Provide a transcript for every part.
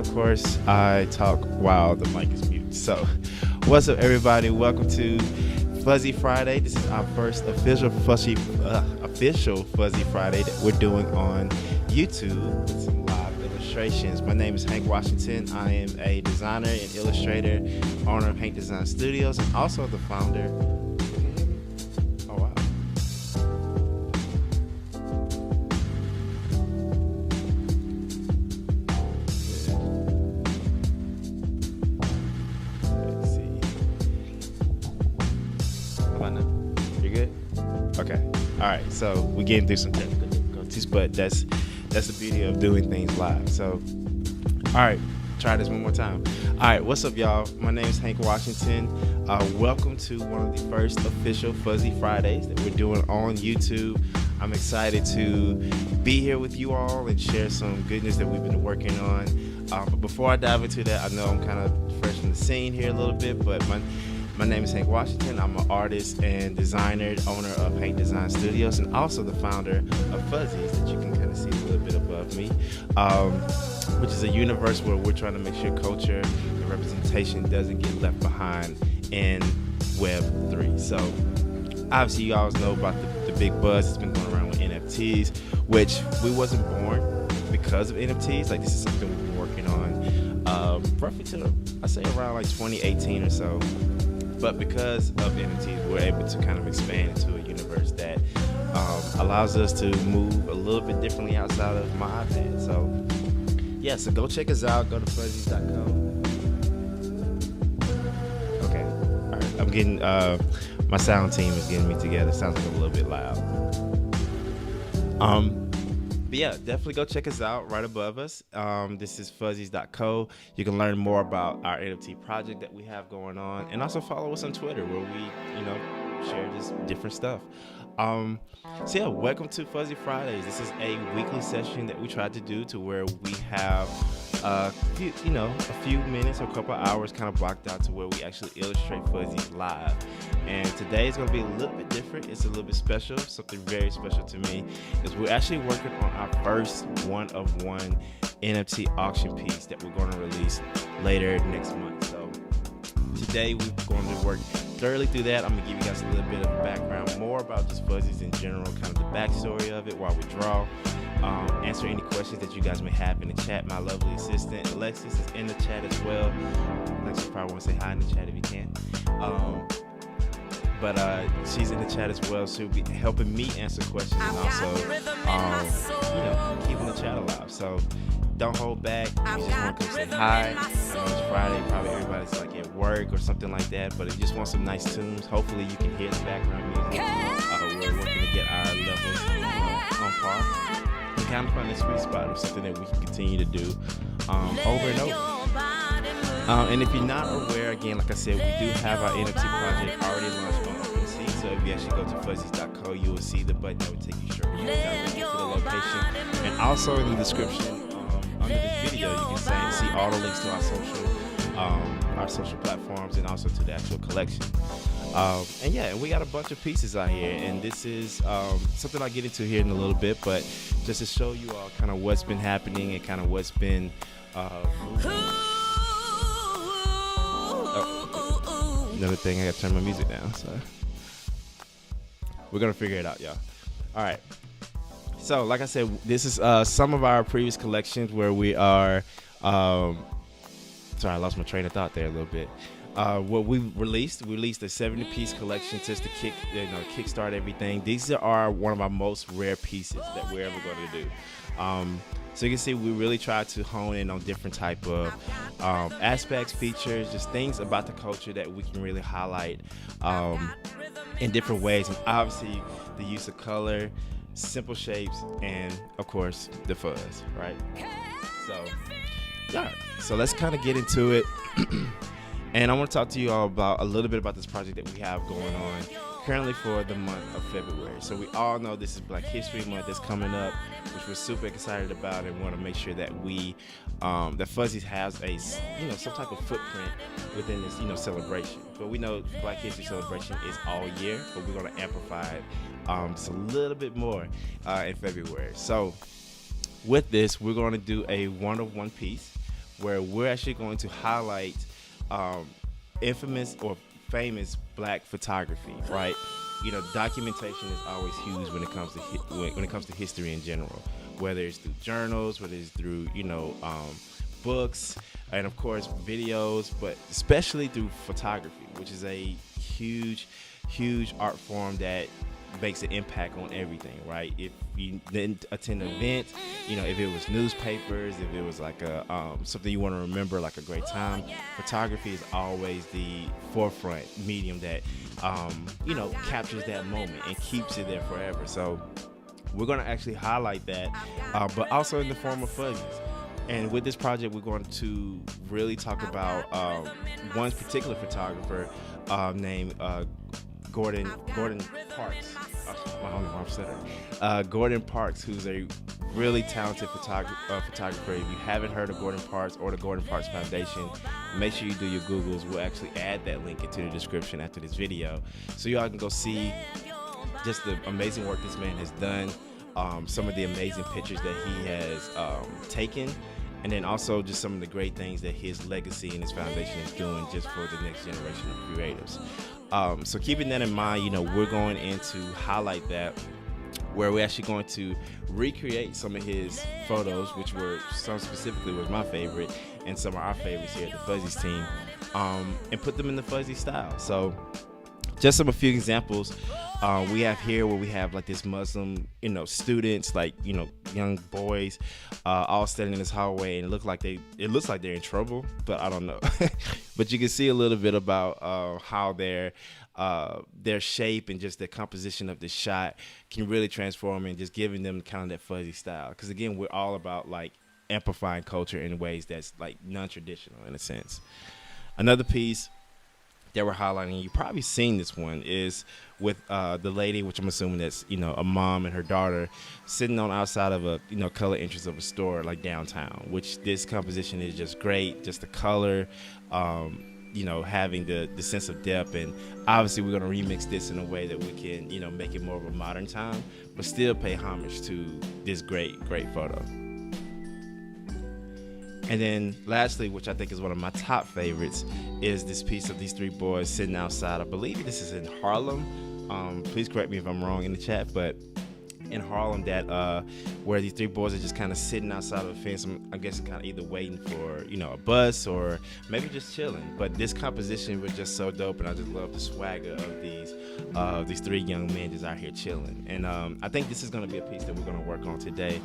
of course, I talk while the mic is muted. So, what's up, everybody? Welcome to Fuzzy Friday. This is our first official Fuzzy Friday that we're doing on YouTube with some live illustrations. My name is Hank Washington. I am a designer and illustrator, owner of Hank Design Studios, and also the founder. Oh wow! Let's see. How about now? You're good? Okay. All right. So we're getting through some technical difficulties, but that's the beauty of doing things live. So, all right, try this one more time. All right, what's up, y'all? My name is Hank Washington. Welcome to one of the first official Fuzzy Fridays that we're doing on YouTube. I'm excited to be here with you all and share some goodness that we've been working on. But before I dive into that, I know I'm kind of fresh in the scene here a little bit, but my name is Hank Washington. I'm an artist and designer, owner of Hank Design Studios, and also the founder of Fuzzies that you can kind of see a little bit above me, which is a universe where we're trying to make sure culture and representation doesn't get left behind in Web 3. So obviously you always know about the big buzz that's been going around with NFTs, which we wasn't born because of NFTs. Like, this is something we've been working on roughly to, I say, around like 2018 or so. But because of NFTs, we're able to kind of expand into a universe that allows us to move a little bit differently outside of my iPad. So, yeah, so go check us out. Go to Fuzzies.co. Okay. All right. I'm getting, my sound team is getting me together. Sounds like I'm a little bit loud. But yeah, definitely go check us out right above us. This is Fuzzies.co. You can learn more about our NFT project that we have going on, and also follow us on Twitter where we, share just different stuff. So yeah, welcome to Fuzzy Fridays. This is a weekly session that we tried to do to where we have a few minutes or a couple of hours kind of blocked out to where we actually illustrate Fuzzies live. And today is going to be a little bit different. It's a little bit special. Something very special to me is we're actually working on our first one-of-one NFT auction piece that we're going to release later next month. So today we're going to work thoroughly through that. I'm going to give you guys a little bit of background, more about just Fuzzies in general, kind of the backstory of it while we draw. Answer any questions that you guys may have in the chat. My lovely assistant Alexis is in the chat as well. Alexis probably want to say hi in the chat if you can. But she's in the chat as well. She'll be helping me answer questions and also, keeping the chat alive. So don't hold back. You just want to come say hi. I know it's Friday. Probably everybody's like at work or something like that. But if you just want some nice tunes, hopefully you can hear the background music. We're working to get our levels on par. And kind of find a sweet spot of something that we can continue to do over and over. And if you're not aware, again, like I said, we do have our NFT project already launched on OpenSea. So if you actually go to Fuzzies.co, you will see the button that will take you straight directly to the location. And also in the description under this video, you can see all the links to our social platforms and also to the actual collection. And we got a bunch of pieces out here, and this is something I'll get into here in a little bit, but just to show you all kind of what's been happening and kind of what's been another thing, I gotta turn my music down, so we're gonna figure it out, y'all. All right, so like I said, this is some of our previous collections where we are sorry, I lost my train of thought there a little bit. What we released a 70-piece collection just to kickstart everything. These are one of our most rare pieces that we're ever going to do. So you can see we really try to hone in on different type of aspects, features, just things about the culture that we can really highlight in different ways. And obviously the use of color, simple shapes, and of course the fuzz, right? So yeah, so let's kind of get into it. And I want to talk to you all about a little bit about this project that we have going on currently for the month of February. So we all know this is Black History Month that's coming up, which we're super excited about, and want to make sure that we, that Fuzzies has a, some type of footprint within this, celebration. But we know Black History celebration is all year, but we're going to amplify it just a little bit more in February. So with this, we're going to do a one-of-one piece where we're actually going to highlight infamous or famous black photography, right? You know, documentation is always huge when it comes to when it comes to history in general, whether it's through journals, whether it's through books, and of course videos, but especially through photography, which is a huge art form that makes an impact on everything, right? If you didn't attend an event, if it was newspapers, if it was like a something you want to remember, like a great time, photography is always the forefront medium that captures that moment and keeps it there forever. So we're going to actually highlight that, but also in the form of Fuzzies. And with this project, we're going to really talk about one particular photographer named Gordon Parks. I don't know why I'm stuttering. Gordon Parks, who's a really talented photographer. If you haven't heard of Gordon Parks or the Gordon Parks Foundation, make sure you do your Googles. We'll actually add that link into the description after this video, so y'all can go see just the amazing work this man has done, some of the amazing pictures that he has taken, and then also just some of the great things that his legacy and his foundation is doing just for the next generation of creatives. So keeping that in mind, we're going in to highlight that, where we're actually going to recreate some of his photos, which were some specifically was my favorite and some of our favorites here at the Fuzzies team, and put them in the Fuzzy style. So just a few examples we have here, where we have like this Muslim, students, like, young boys, all standing in this hallway, and it looks like they're in trouble, but I don't know. But you can see a little bit about how their shape and just the composition of the shot can really transform, and just giving them kind of that Fuzzy style. Because again, we're all about like amplifying culture in ways that's like non-traditional in a sense. Another piece that we're highlighting, you've probably seen this one, is with the lady, which I'm assuming that's a mom and her daughter, sitting on outside of a color entrance of a store like downtown, which this composition is just great. Just the color, having the sense of depth, and obviously we're going to remix this in a way that we can make it more of a modern time, but still pay homage to this great photo. And then lastly, which I think is one of my top favorites, is this piece of these three boys sitting outside. I believe this is in Harlem. Please correct me if I'm wrong in the chat, but in Harlem, that where these three boys are just kind of sitting outside of a fence. I'm guessing kind of either waiting for a bus, or maybe just chilling. But this composition was just so dope, and I just love the swagger of these three young men just out here chilling. And I think this is going to be a piece that we're going to work on today.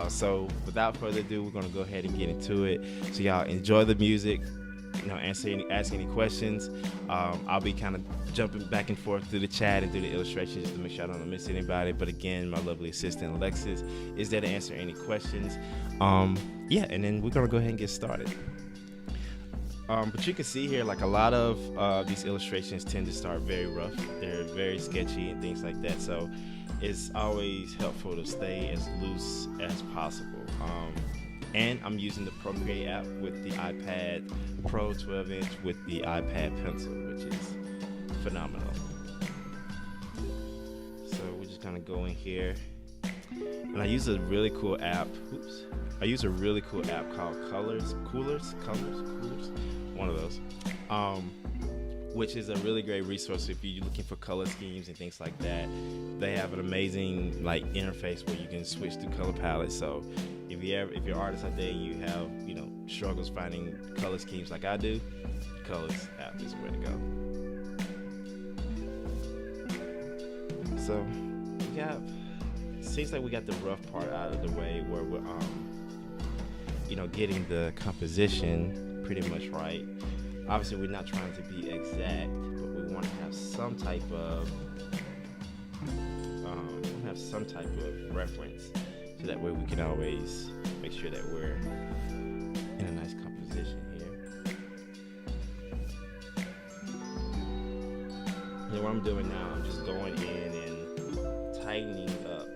So without further ado, we're going to go ahead and get into it. So y'all enjoy the music, ask any questions. I'll be kind of jumping back and forth through the chat and through the illustrations just to make sure I don't miss anybody. But again, my lovely assistant Alexis is there to answer any questions. And then we're going to go ahead and get started. But you can see here, like, a lot of these illustrations tend to start very rough. They're very sketchy and things like that. So it's always helpful to stay as loose as possible. And I'm using the Procreate app with the iPad Pro 12-inch with the iPad Pencil, which is phenomenal. So we're just gonna go in here, and I use a really cool app. I use a really cool app called Coolers, one of those. Which is a really great resource if you're looking for color schemes and things like that. They have an amazing interface where you can switch through color palettes. So if you're an artist out there and you have struggles finding color schemes like I do, Colors app is where to go. So seems like we got the rough part out of the way, where we're getting the composition pretty much right. Obviously, we're not trying to be exact, but we want to have some type of reference, so that way we can always make sure that we're in a nice composition here. And what I'm doing now, I'm just going in and tightening up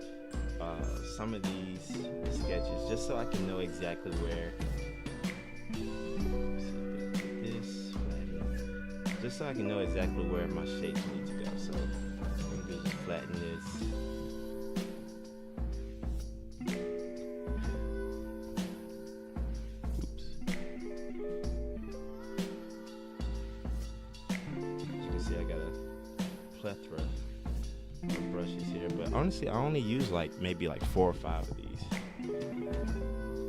some of these sketches, just so I can know exactly where. Just so I can know exactly where my shapes need to go. So I'm going to just flatten this. Oops. honestly, I only use like maybe like 4 or 5 of these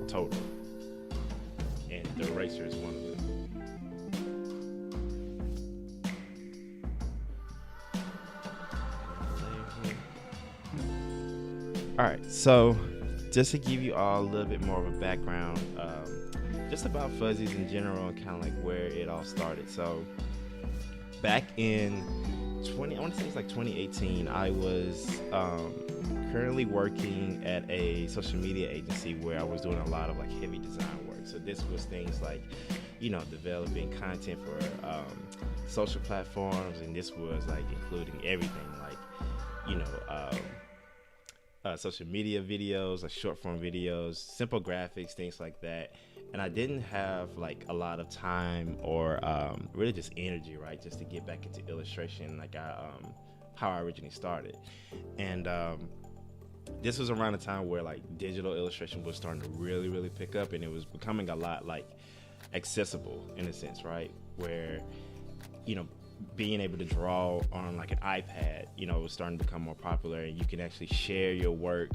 total, and the eraser is one of them. All right, so just to give you all a little bit more of a background, just about Fuzzies in general and kind of like where it all started. So back in I want to say it's like 2018, I was currently working at a social media agency where I was doing a lot of like heavy design work. So this was things like, developing content for social platforms, and this was like including everything like, social media videos, like short form videos, simple graphics, things like that. And I didn't have like a lot of time or really just energy, right, just to get back into illustration like how I originally started. And this was around the time where like digital illustration was starting to really, really pick up, and it was becoming a lot like accessible in a sense, right, where being able to draw on like an iPad, was starting to become more popular, and you can actually share your work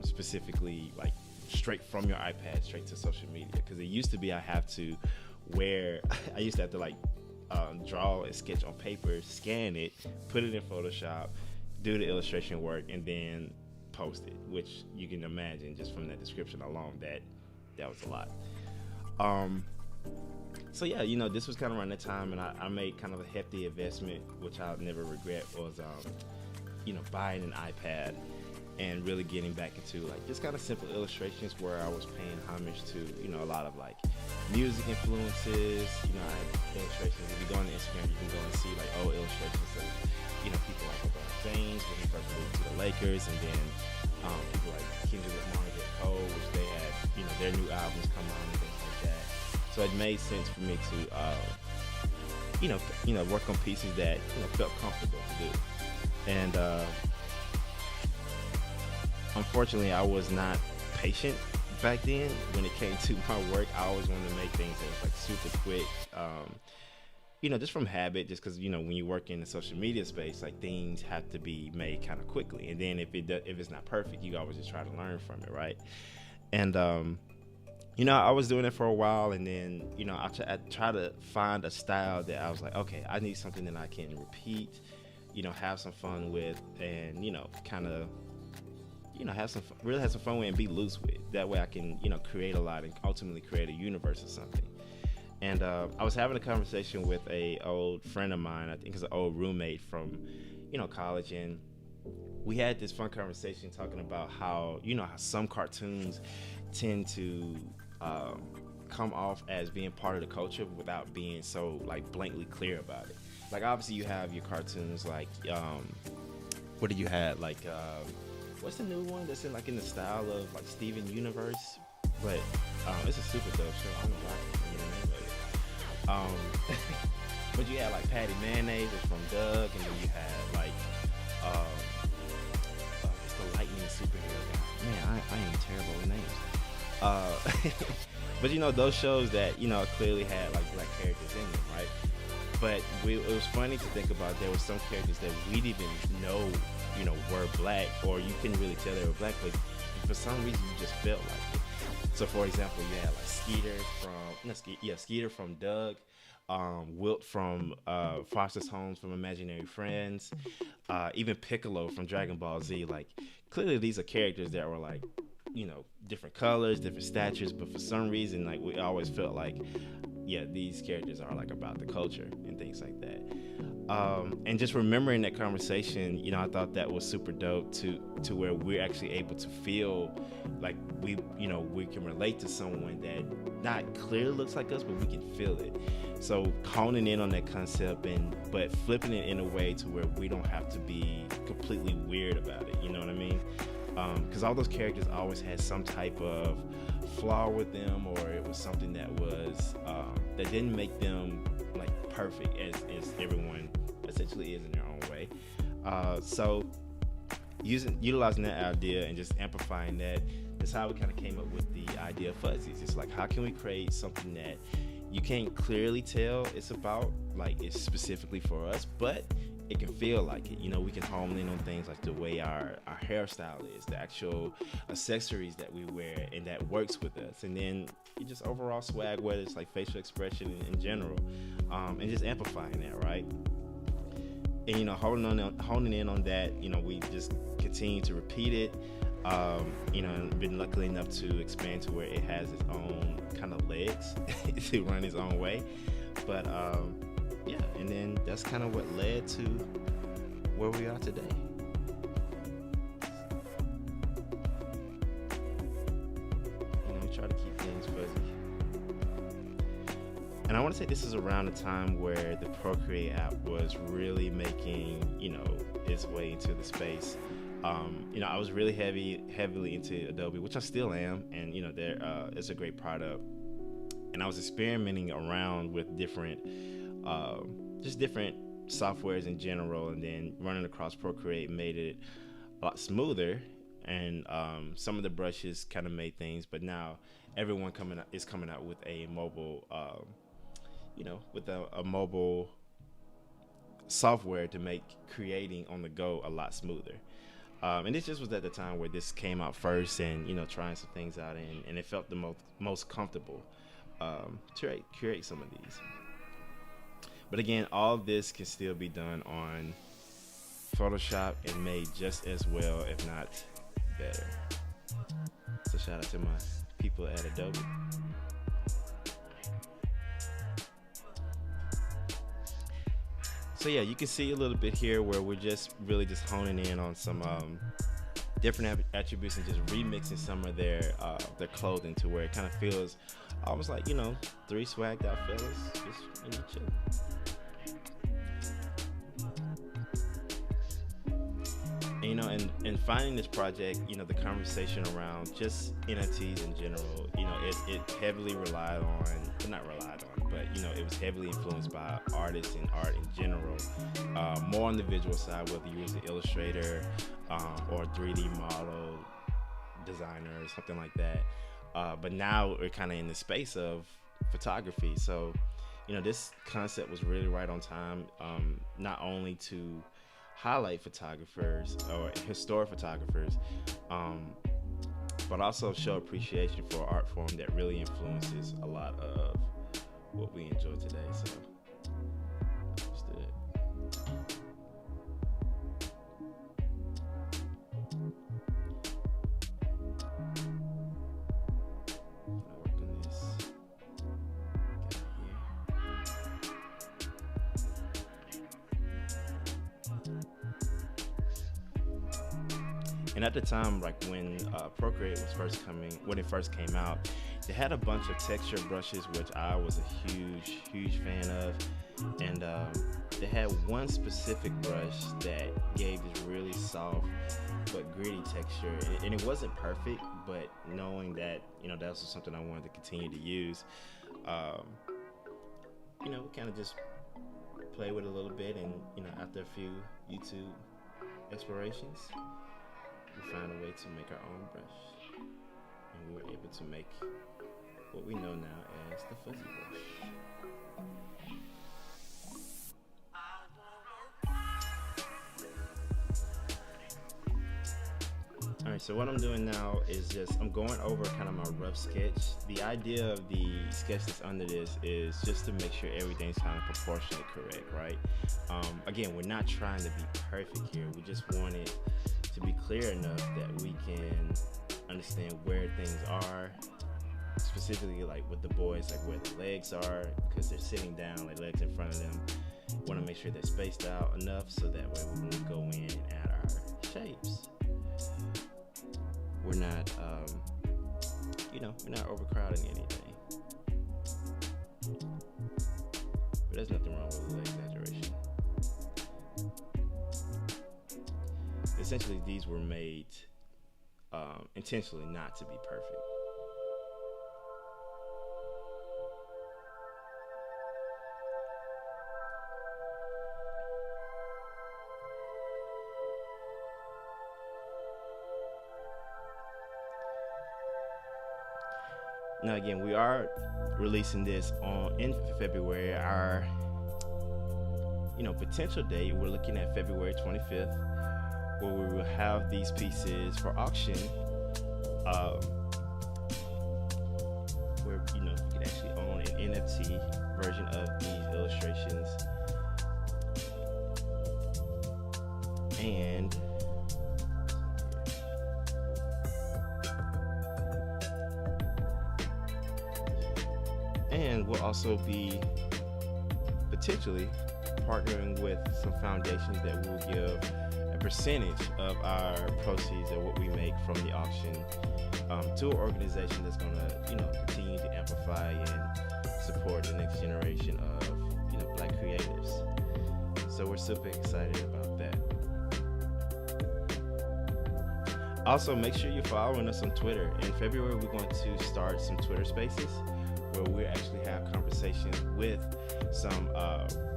specifically like straight from your iPad straight to social media. Because it used to be I used to have to like draw and sketch on paper, scan it, put it in Photoshop, do the illustration work, and then post it, which you can imagine just from that description alone that was a lot. So yeah, this was kind of around that time, and I made kind of a hefty investment, which I'll never regret, was buying an iPad and really getting back into like just kind of simple illustrations where I was paying homage to a lot of like music influences. I had illustrations. If you go on Instagram, you can go and see like old illustrations of people like LeBron James when he first moved to the Lakers, and then people like Kendrick Lamar and J. Cole, which they had their new albums come out and things like that. So it made sense for me to, work on pieces that felt comfortable to do. And unfortunately, I was not patient back then when it came to my work. I always wanted to make things that was like super quick. Just from habit, just because when you work in the social media space, like things have to be made kind of quickly. And then if it's not perfect, you always just try to learn from it, right? And I was doing it for a while, and then, I try to find a style that I was like, okay, I need something that I can repeat, have some fun with, and, kind of, really have some fun with and be loose with. That way I can, create a lot and ultimately create a universe or something. And I was having a conversation with a old friend of mine, I think it's an old roommate from, college, and we had this fun conversation talking about how, how some cartoons tend to come off as being part of the culture without being so like blatantly clear about it. Like obviously you have your cartoons like what do you have, like what's the new one that's in the style of like Steven Universe, but it's a super dope show. I don't know why I can't remember the name of it. But you had like Patty Mayonnaise is from Doug, and then you had like it's the lightning superhero guy. Man, I am terrible with names. But those shows that clearly had like black characters in them, right? But it was funny to think about. There were some characters that we didn't even know were black, or you couldn't really tell they were black, but for some reason you just felt like it. So for example, you had like Skeeter from Doug, Wilt from Foster's Homes from Imaginary Friends, even Piccolo from Dragon Ball Z. Like clearly these are characters that were like different colors, different statures, but for some reason like we always felt like these characters are like about the culture and things like that. And just remembering that conversation, I thought that was super dope to where we're actually able to feel like we can relate to someone that not clearly looks like us, but we can feel it. So honing in on that concept but flipping it in a way to where we don't have to be completely weird about it. You know what I mean? Because all those characters always had some type of flaw with them, or it was something that was that didn't make them like perfect as everyone essentially is in their own way. So utilizing that idea and just amplifying that's how we kind of came up with the idea of Fuzzies. It's like, how can we create something that you can't clearly tell it's about, like it's specifically for us, but it can feel like it. You know, we can hone in on things like the way our hairstyle is, the actual accessories that we wear, and that works with us. And then just overall swag, whether it's like facial expression in general, and just amplifying that, right? And honing in on that. You know, we just continue to repeat it. You know, and been lucky enough to expand to where it has its own kind of legs to run its own way. But yeah, and then that's kind of what led to where we are today. You know, try to keep things fuzzy. And I want to say this is around the time where the Procreate app was really making, you know, its way into the space. You know, I was really heavily into Adobe, which I still am, and you know, it's a great product. And I was experimenting around with different softwares in general, and then running across Procreate made it a lot smoother. And some of the brushes kind of made things, but now everyone is coming out with a mobile, you know, with a mobile software to make creating on the go a lot smoother. And this just was at the time where this came out first, and you know, trying some things out, and it felt the most comfortable to create some of these. But again, all this can still be done on Photoshop and made just as well, if not better. So shout out to my people at Adobe. So yeah, you can see a little bit here where we're just really just honing in on some different attributes and just remixing some of their clothing to where it kind of feels almost like, you know, three swagged out fellas just, you know, chilling. And, you know, and finding this project, you know, the conversation around just NFTs in general, you know, it heavily relied on, well, not relied on, but you know, it was heavily influenced by artists and art in general, more on the visual side, whether you was an illustrator or 3D model designer or something like that. But now we're kind of in the space of photography. So, you know, this concept was really right on time, not only to highlight photographers or historic photographers, but also show appreciation for an art form that really influences a lot of what we enjoy today. So let's do it. Work on this. Get here. And at the time, like when Procreate was when it first came out, they had a bunch of texture brushes, which I was a huge fan of. And they had one specific brush that gave this really soft but gritty texture. And it wasn't perfect, but knowing that, you know, that was something I wanted to continue to use, you know, kind of just play with it a little bit. And, you know, after a few YouTube explorations, we found a way to make our own brush, and we were able to make what we know now as the Fuzzie brush. Alright, so what I'm doing now is I'm going over kind of my rough sketch. The idea of the sketch that's under this is just to make sure everything's kind of proportionally correct, right? Again, we're not trying to be perfect here. We just want it to be clear enough that we can understand where things are, specifically like with the boys, like where the legs are, because they're sitting down, like legs in front of them. Want to make sure they're spaced out enough so that way when we go in and add our shapes, we're not, you know, we're not overcrowding anything. But there's nothing wrong with a little exaggeration. Essentially, these were made intentionally not to be perfect. Now again, we are releasing this in February. potential date, we're looking at February 25th, where we will have these pieces for auction. Where you can actually own an NFT version of these illustrations, and we'll also be potentially partnering with some foundations that will give a percentage of our proceeds of what we make from the auction to an organization that's going to continue to amplify and support the next generation of Black creatives. So we're super excited about that. Also, make sure you're following us on Twitter. In February, we're going to start some Twitter Spaces where we actually have conversations with some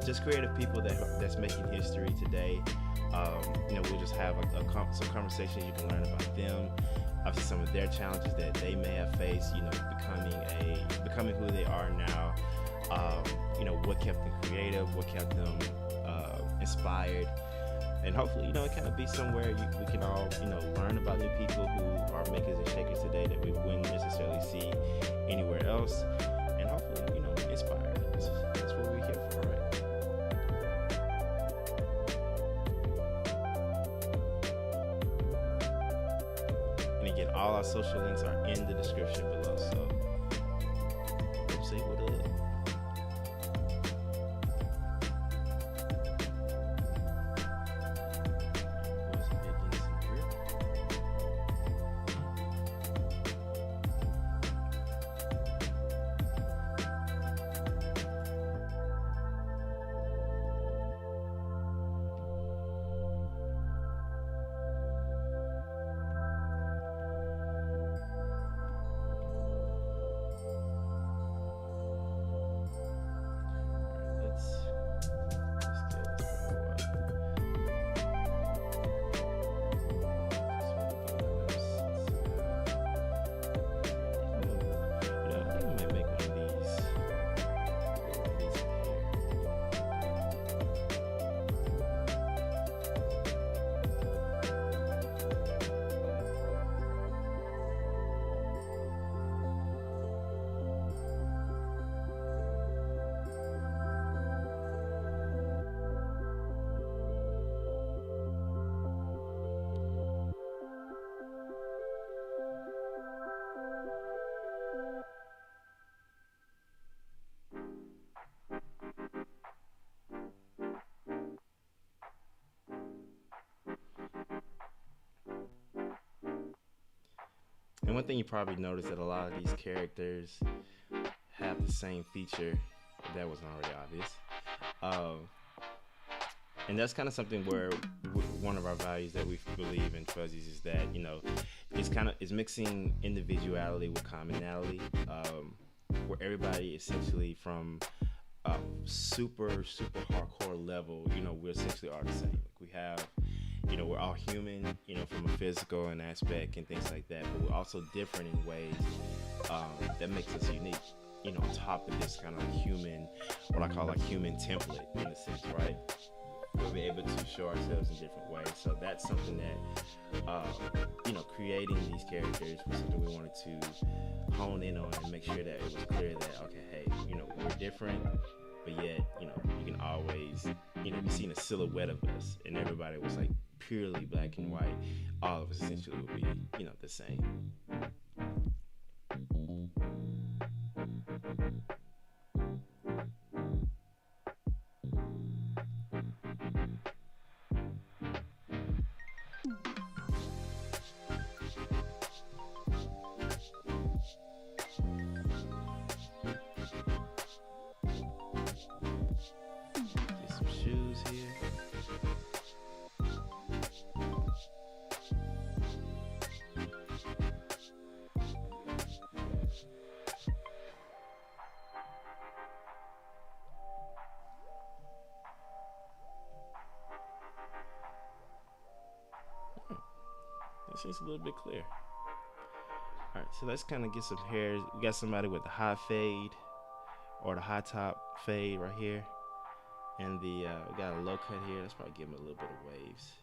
just creative people that's making history today. We'll just have some conversations. You can learn about them, obviously some of their challenges that they may have faced. Becoming who they are now. What kept them creative, what kept them inspired, and hopefully, it kind of be somewhere we can all learn about new people who are makers and shakers today that we wouldn't necessarily see anywhere else, and hopefully, inspire. That's what we're here for, right? And again, all our social links are in the description below, so come say what up. And one thing you probably noticed that a lot of these characters have the same feature, if that wasn't already obvious. And that's kind of something where one of our values that we believe in Fuzzies is that, it's mixing individuality with commonality, where everybody essentially from super hardcore level, we essentially are the same. Like we have, we're all human, from a physical and aspect and things like that, but we're also different in ways that makes us unique. On top of this kind of human, what I call like human template in a sense, right? We'll be able to show ourselves in different ways. So that's something that, creating these characters was something we wanted to hone in on and make sure that it was clear that, okay, hey, we're different, but yet, you can always, be seeing a silhouette of us, and everybody was like purely black and white. All of us essentially would be, the same. That seems a little bit clear. All right, so let's kind of get some hairs. We got somebody with the high fade or the high top fade right here. And we got a low cut here. Let's probably give him a little bit of waves.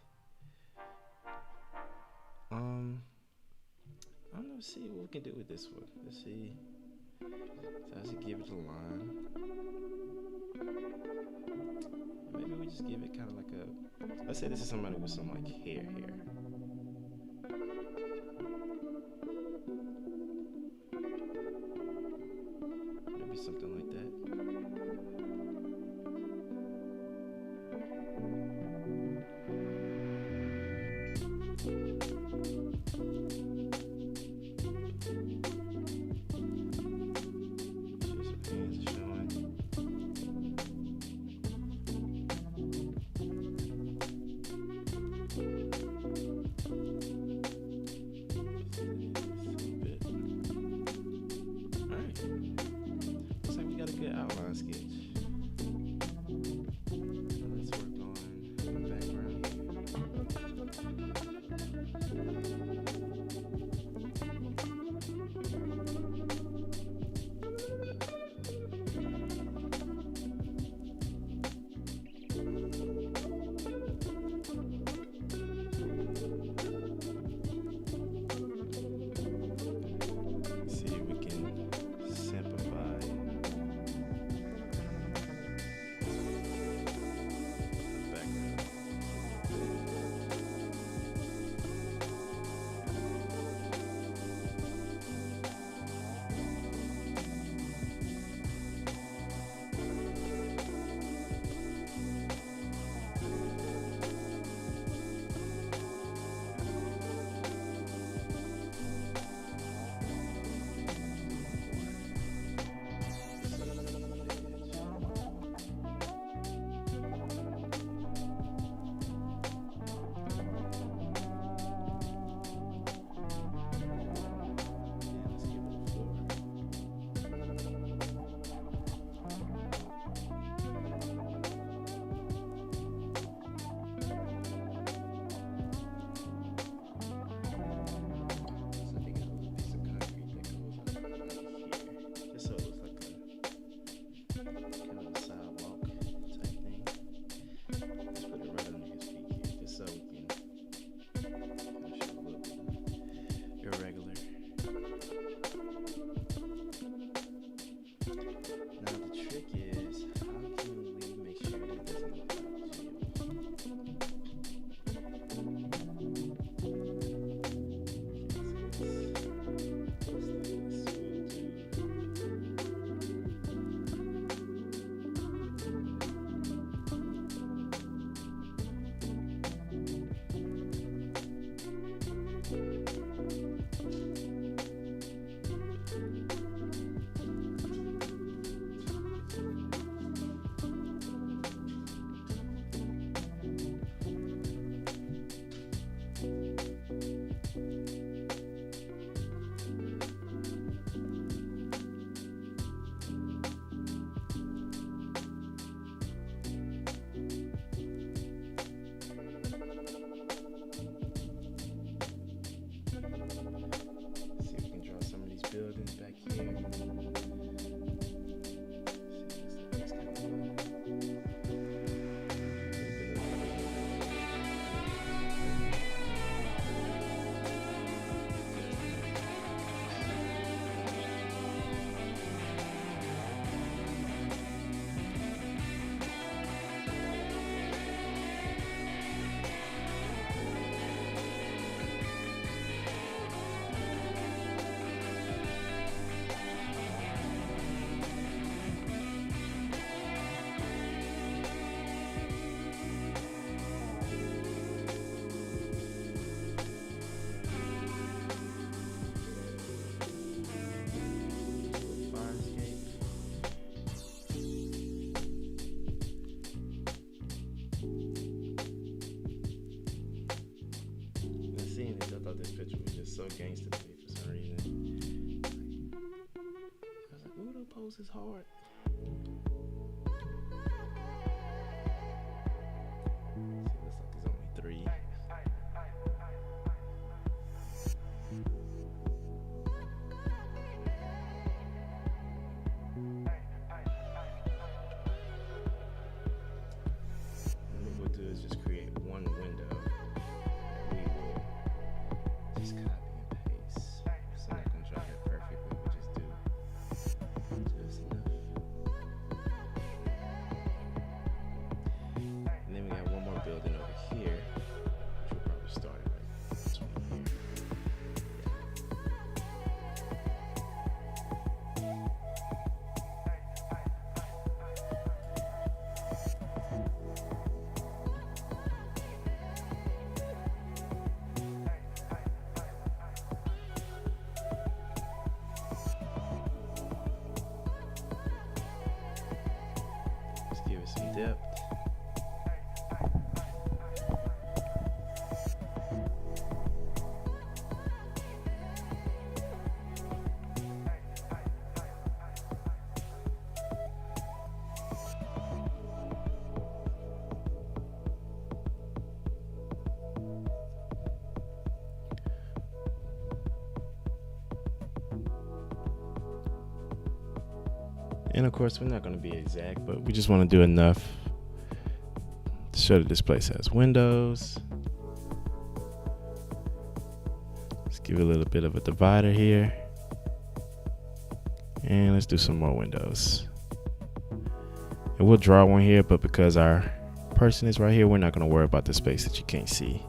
I don't know. See what we can do with this one. Let's see. So I should give it a line. Maybe we just give it kind of like a. Let's say this is somebody with some like hair here. Maybe something like that. Outline sketch. So let's work on the background see if we can simplify it. Irregular. Now the trick is, how can we make sure that it doesn't look like buildings back here. Seeing this, I thought this picture was just so gangster to me for some reason. I was like, ooh, the pose is hard. See, it looks like there's only 3. depth. And of course, we're not going to be exact, but we just want to do enough to show that this place has windows. Let's give it a little bit of a divider here. And let's do some more windows. And we'll draw one here, but because our person is right here, we're not going to worry about the space that you can't see.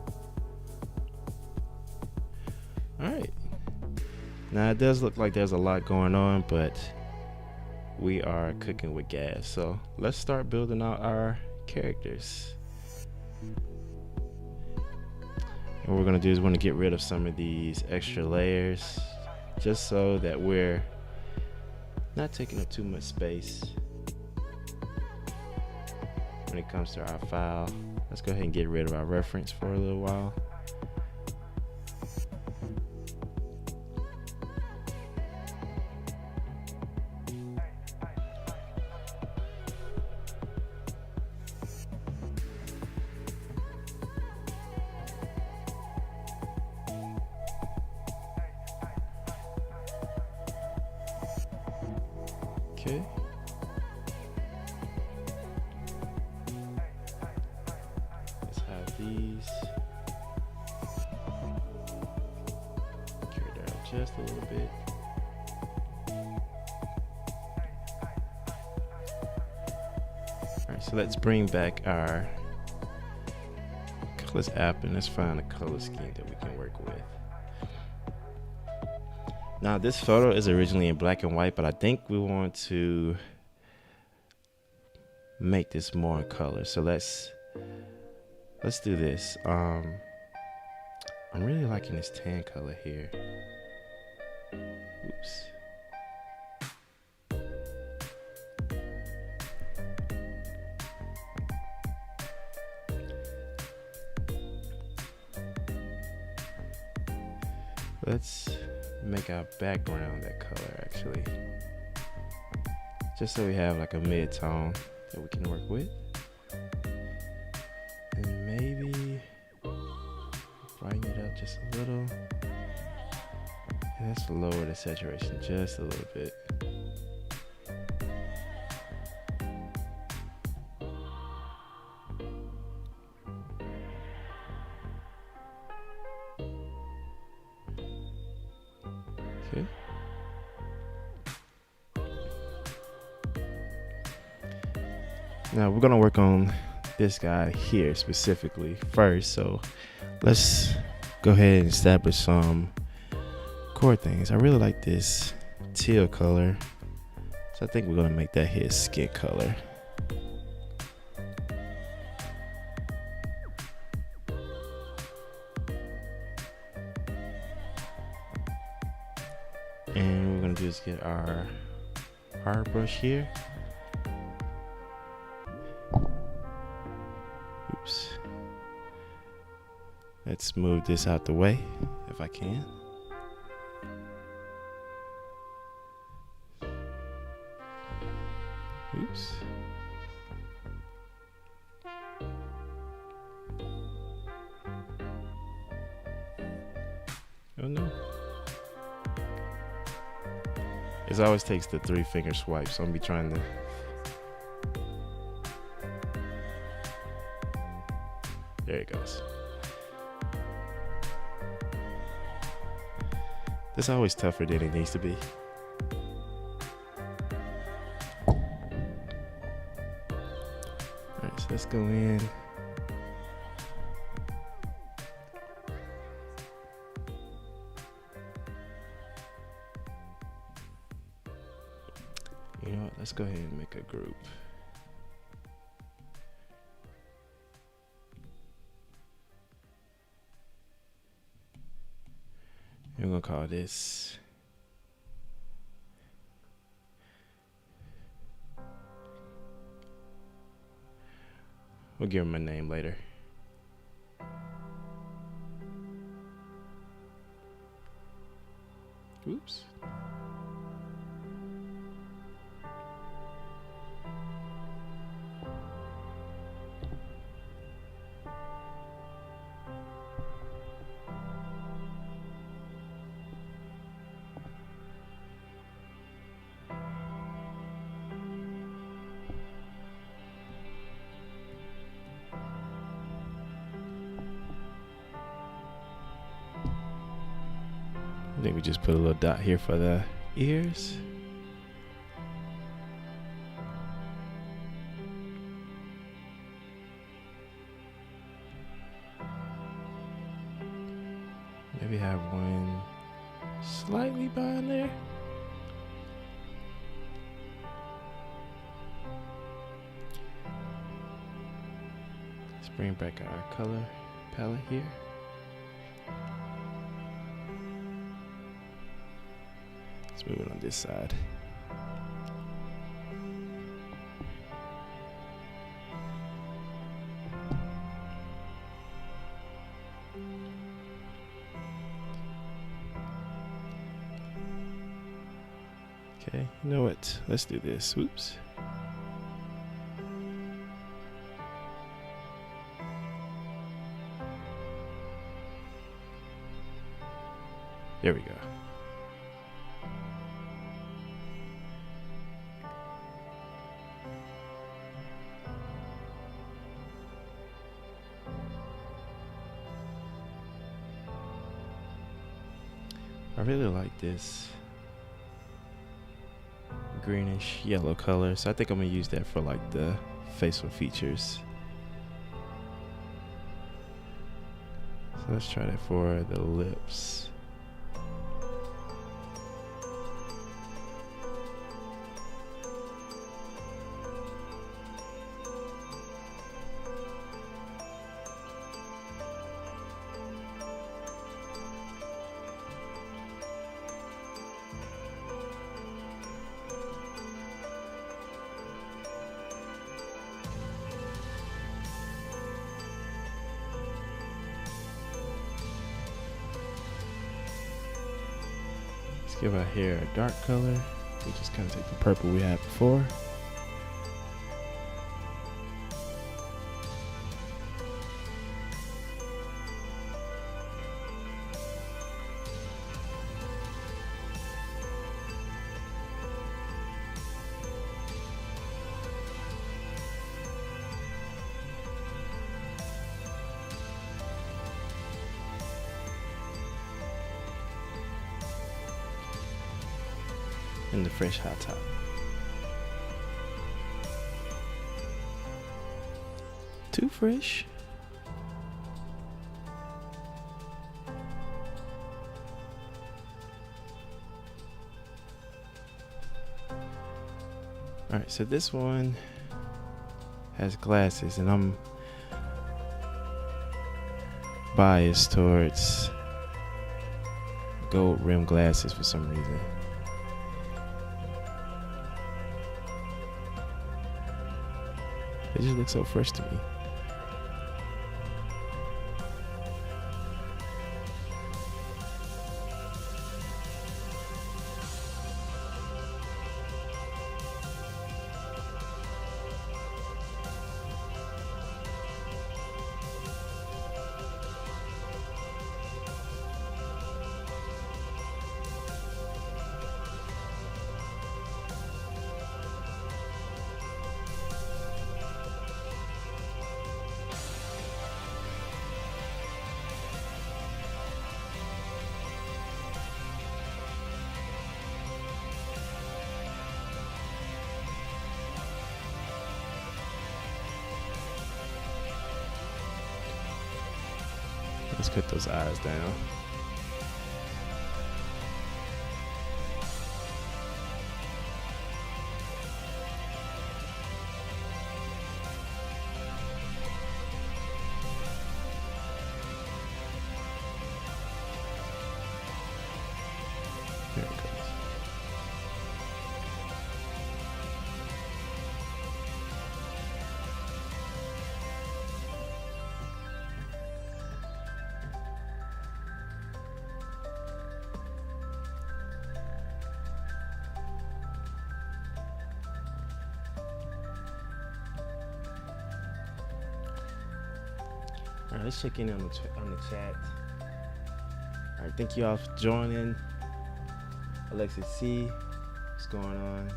All right. Now, it does look like there's a lot going on, but we are cooking with gas. So let's start building out our characters. And what we're gonna do is we're gonna get rid of some of these extra layers just so that we're not taking up too much space when it comes to our file. Let's go ahead and get rid of our reference for a little while. Okay. Let's have these. Carry that out just a little bit. Alright, so let's bring back our colors app and let's find a color scheme that we can work with. Now this photo is originally in black and white, but I think we want to make this more in color. So let's do this. I'm really liking this tan color here. Oops. Let's make our background that color actually, just so we have like a mid-tone that we can work with. And maybe brighten it up just a little. And let's lower the saturation just a little bit. Okay. Now we're gonna work on this guy here specifically first. So let's go ahead and establish some core things. I really like this teal color, so I think we're gonna make that his skin color. And what we're gonna do is get our hard brush here. Oops. Let's move this out the way if I can. Oops. Oh no. It always takes the 3-finger swipe, so I'm gonna be trying to. There it goes. It's always tougher than it needs to be. Alright, so let's go in. You know what? Let's go ahead and make a group. And we're gonna call this We'll give him a name later. Oops. I think we just put a little dot here for the ears. Maybe have one slightly behind there. Let's bring back our color palette here. Let's move it on this side. Okay, you know what? Let's do this. Oops. There we go. I really like this greenish yellow color, so I think I'm gonna use that for like the facial features. So let's try that for the lips. Let's give our hair a dark color. We just kind of take the purple we had before. And the fresh hot top. Too fresh. All right, so this one has glasses, and I'm biased towards gold rim glasses for some reason. They just look so fresh to me. Let's cut those eyes down. There it goes. right, let's check in on the chat. All right, thank you all for joining. Alexis C, what's going on?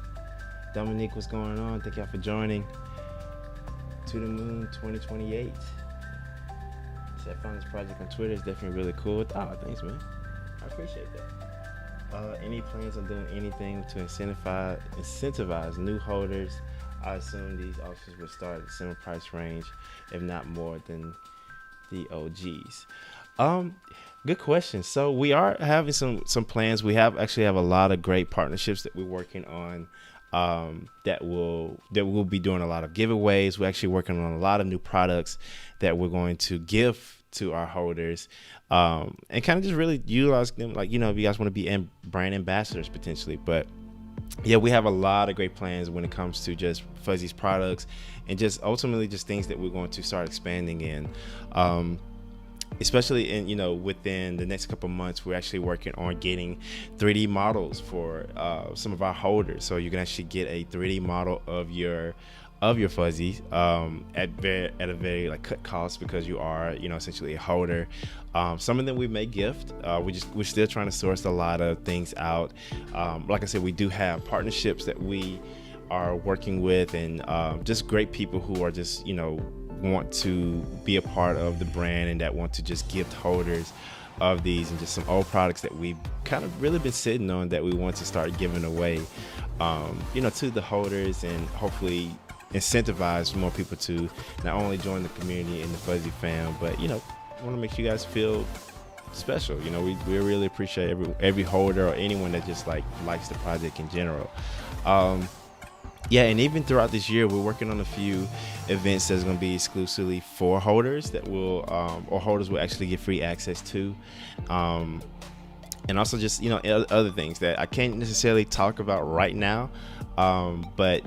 Dominique, what's going on? Thank y'all for joining. To the Moon 2028. That found this project on Twitter is definitely really cool. Oh, thanks, man. I appreciate that. Any plans on doing anything to incentivize new holders? I assume these auctions will start at a similar price range, if not more than the OGs. Good question. So we are having some plans. We actually have a lot of great partnerships that we're working on. That we'll be doing a lot of giveaways. We're actually working on a lot of new products that we're going to give to our holders, and kind of just really utilize them. Like, if you guys want to be brand ambassadors potentially. But yeah, we have a lot of great plans when it comes to just Fuzzies products and just ultimately just things that we're going to start expanding in. Especially in, within the next couple of months, we're actually working on getting 3D models for some of our holders. So you can actually get a 3D model of your Fuzzy at a very like cut cost, because you are essentially a holder. Some of them we may gift. We're still trying to source a lot of things out. Like I said, we do have partnerships that we are working with, and just great people who are just want to be a part of the brand and that want to just gift holders of these, and just some old products that we've kind of really been sitting on that we want to start giving away to the holders, and hopefully incentivize more people to not only join the community and the Fuzzy fam, but want to make you guys feel special. We really appreciate every holder or anyone that just likes the project in general. Yeah, and even throughout this year, we're working on a few events that's going to be exclusively for holders that will, or holders will actually get free access to. And also just, other things that I can't necessarily talk about right now. But,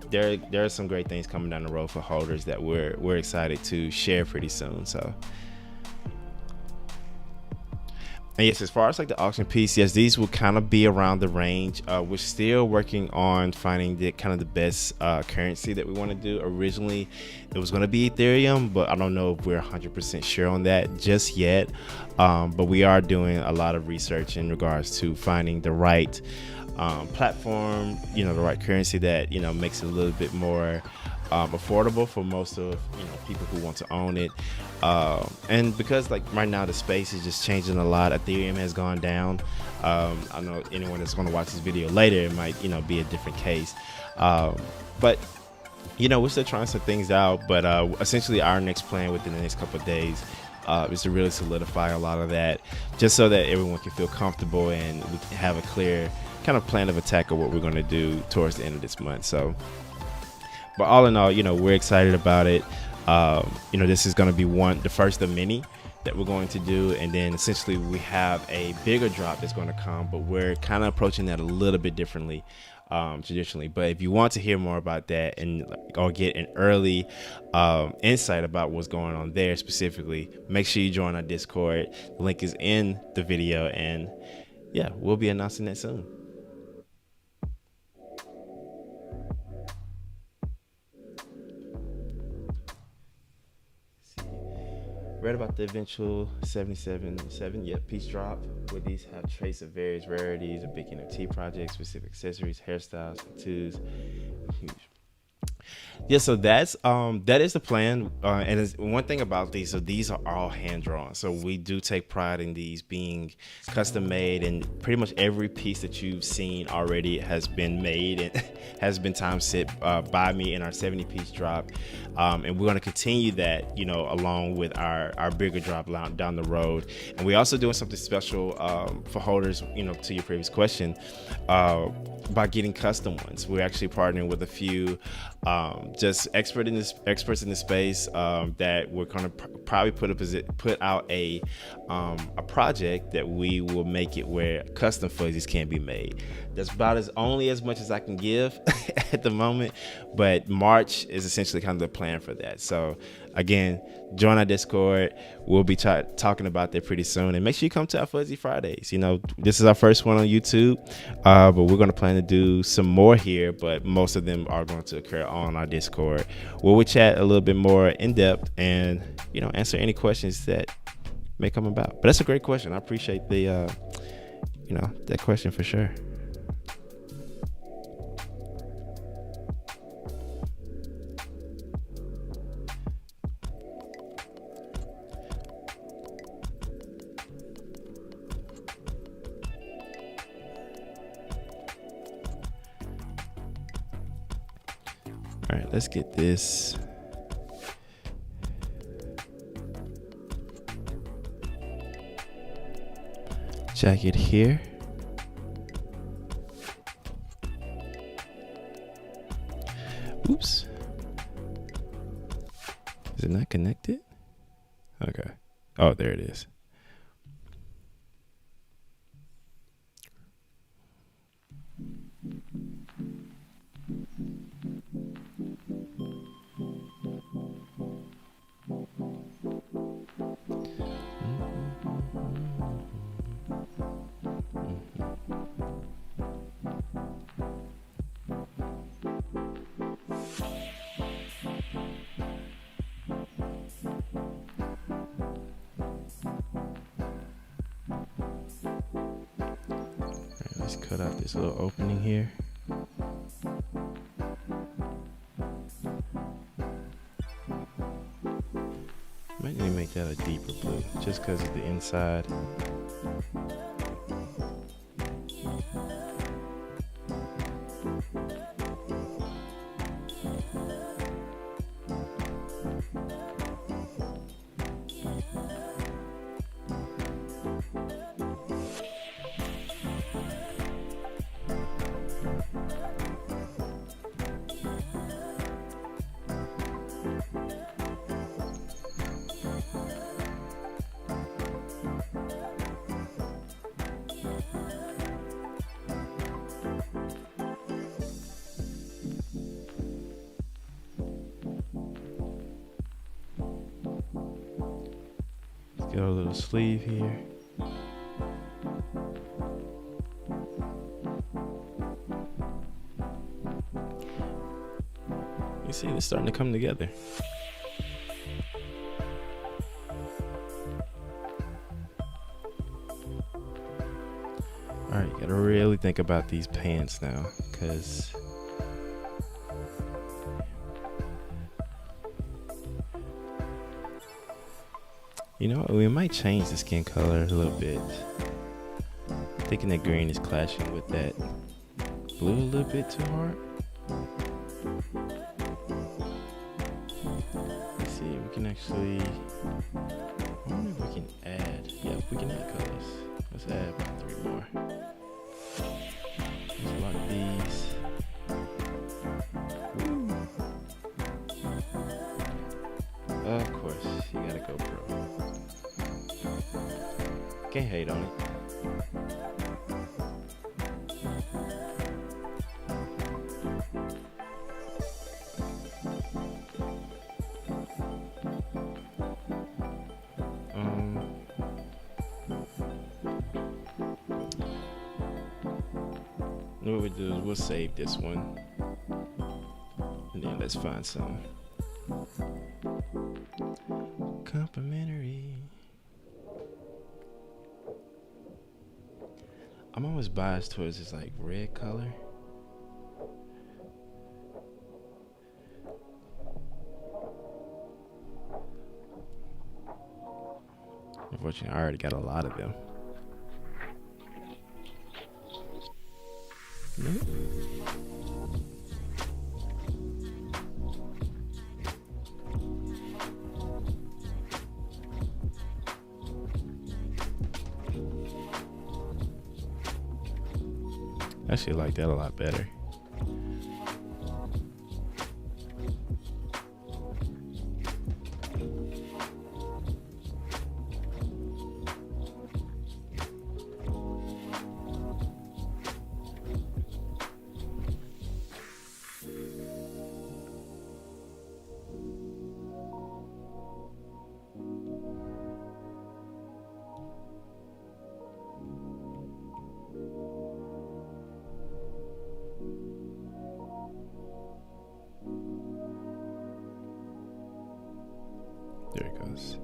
there are some great things coming down the road for holders that we're excited to share pretty soon. So. And yes, as far as the auction piece, yes, these will kind of be around the range. We're still working on finding the best currency that we want to do. Originally, it was going to be Ethereum, but I don't know if we're 100% sure on that just yet. But we are doing a lot of research in regards to finding the right platform, the right currency that makes it a little bit more affordable for most of people who want to own it, and because right now the space is just changing a lot. Ethereum has gone down. I know anyone that's going to watch this video later, it might be a different case, but we're still trying some things out. But essentially our next plan within the next couple of days is to really solidify a lot of that, just so that everyone can feel comfortable and we can have a clear kind of plan of attack of what we're going to do towards the end of this month. So, but all in all, we're excited about it. This is going to be the first of many that we're going to do, and then essentially we have a bigger drop that's going to come, but we're kind of approaching that a little bit differently traditionally. But if you want to hear more about that or get an early insight about what's going on there specifically, make sure you join our Discord. The link is in the video, and yeah, we'll be announcing that soon. Read about the eventual 77.7, piece drop, where these have trace of various rarities, a big NFT project, specific accessories, hairstyles, tattoos. Huge. Yeah, so that is the plan. And one thing about these, so these are all hand drawn. So we do take pride in these being custom made, and pretty much every piece that you've seen already has been made and has been time set by me in our 70 piece drop. And we're going to continue that, along with our bigger drop down the road. And we're also doing something special for holders, to your previous question, by getting custom ones. We're actually partnering with a few just experts in the space that we're going to probably put out a project that we will make it where custom Fuzzies can be made. That's about as much as I can give at the moment, but March is essentially kind of the plan for that. So again, join our Discord. We'll be talking about that pretty soon. And make sure you come to our Fuzzy Fridays. You know, this is our first one on YouTube, but we're going to plan to do some more here. But most of them are going to occur on our Discord, where we chat a little bit more in depth and, you know, answer any questions that may come about. But that's a great question. I appreciate the, you know, that question for sure. All right, let's get this. Jacket here. Oops. Is it not connected? Okay. Oh, there it is. Let's cut out this little opening here. Might need to make that a deeper blue, just because of the inside. Get a little sleeve here. You see, it's starting to come together. All right, you gotta really think about these pants now, because you know, we might change the skin color a little bit. Thinking that green is clashing with that blue a little bit too hard. Let's see, we can actually, I wonder if we can add, yeah, we can add colors. Let's add about 3 more. Let's lock these. Of course, you gotta go pro. Can't hate on it. What we do is we'll save this one, and then let's find some complimentary. I'm always biased towards this like red color. Unfortunately, I already got a lot of them. Nope. I actually like that a lot better. goes.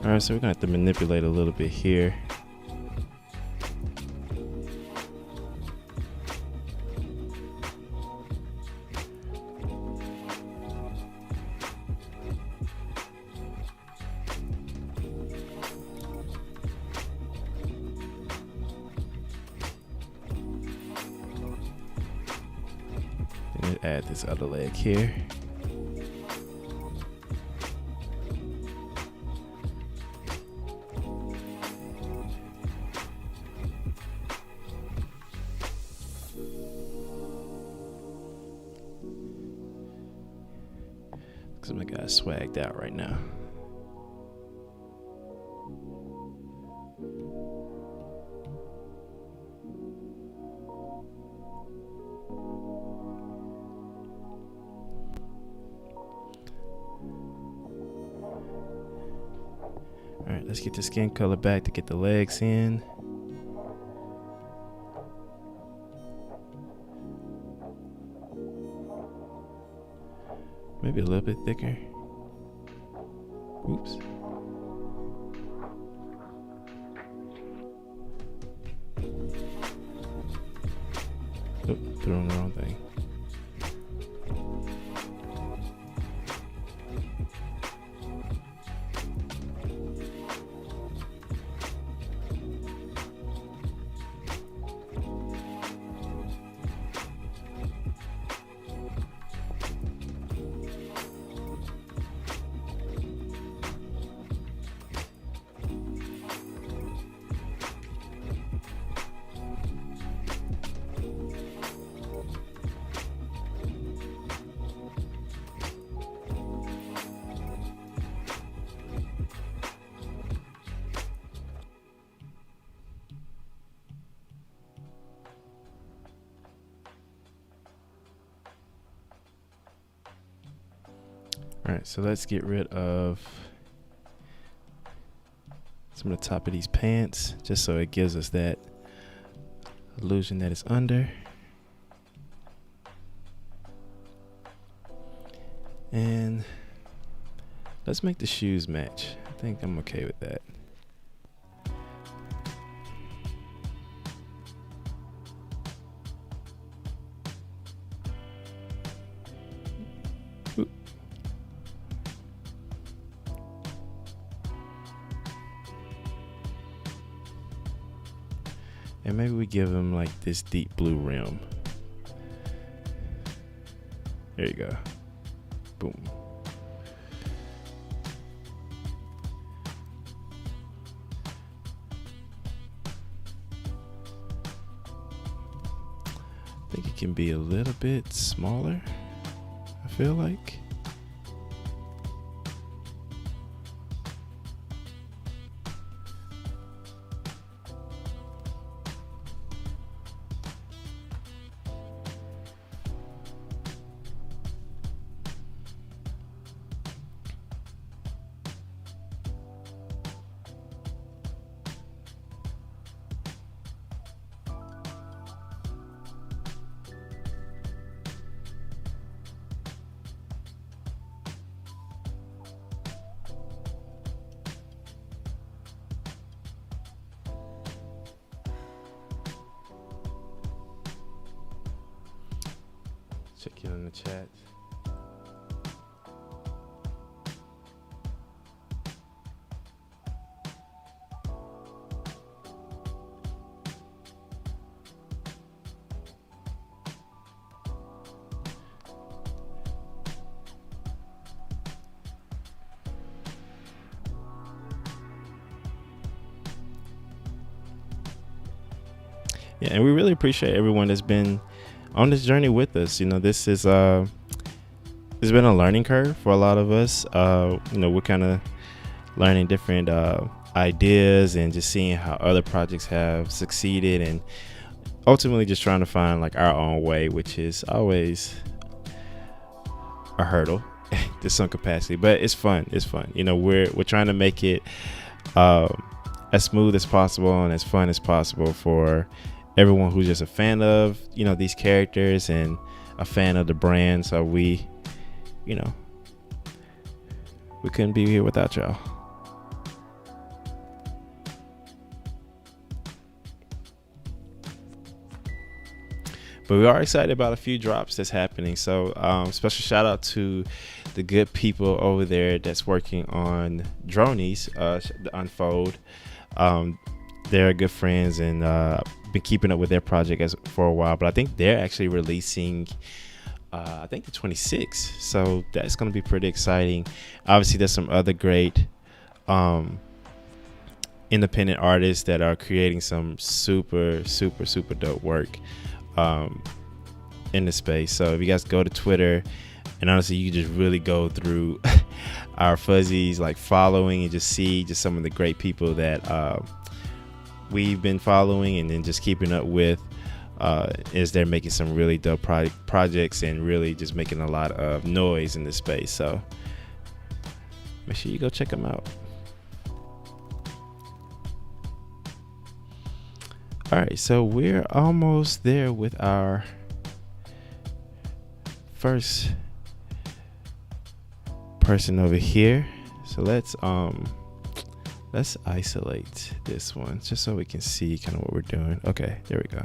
All right, so we're gonna have to manipulate a little bit here. And add this other leg here. Cause my guy's swagged out right now. All right, let's get the skin color back to get the legs in. Maybe a little bit thicker. Oops. Oh, threw on the wrong thing. All right, so let's get rid of some of the top of these pants, just so it gives us that illusion that it's under. And let's make the shoes match. I think I'm okay with that. And maybe we give him like this deep blue rim. There you go. Boom. I think it can be a little bit smaller, I feel like. Check in on the chat. Yeah, and we really appreciate everyone that's been on this journey with us. You know, this is it's been a learning curve for a lot of us. You know, we're kind of learning different ideas and just seeing how other projects have succeeded, and ultimately just trying to find like our own way, which is always a hurdle to some capacity, but it's fun. We're trying to make it as smooth as possible and as fun as possible for everyone who's just a fan of these characters and a fan of the brand. So we couldn't be here without y'all. But we are excited about a few drops that's happening. So special shout out to the good people over there that's working on Dronies, the Unfold. They're good friends, and been keeping up with their project for a while. But I think they're actually releasing, I think the 26th. So that's going to be pretty exciting. Obviously, there's some other great independent artists that are creating some super, super, super dope work in the space. So if you guys go to Twitter, and honestly you just really go through our Fuzzies like following and just see just some of the great people that we've been following and then just keeping up with, is they're making some really dope projects and really just making a lot of noise in this space. So make sure you go check them out. All right, so we're almost there with our first person over here. So let's isolate this one just so we can see kind of what we're doing. Okay, there we go.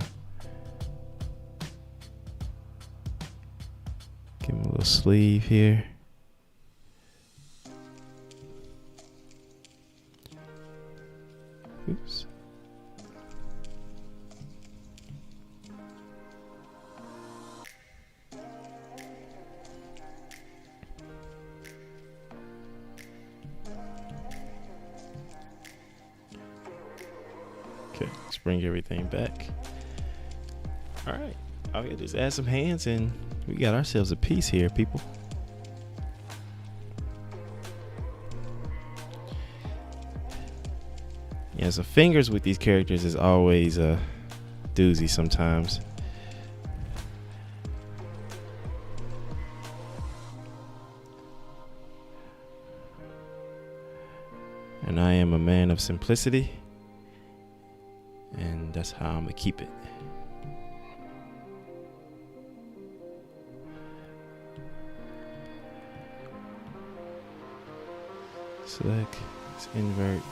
Give him a little sleeve here. Oops. Okay, let's bring everything back. All right, all we gotta do is add some hands and we got ourselves a piece here, people. Yeah, so fingers with these characters is always a doozy sometimes. And I am a man of simplicity, and that's how I'm gonna keep it. Select, let's invert.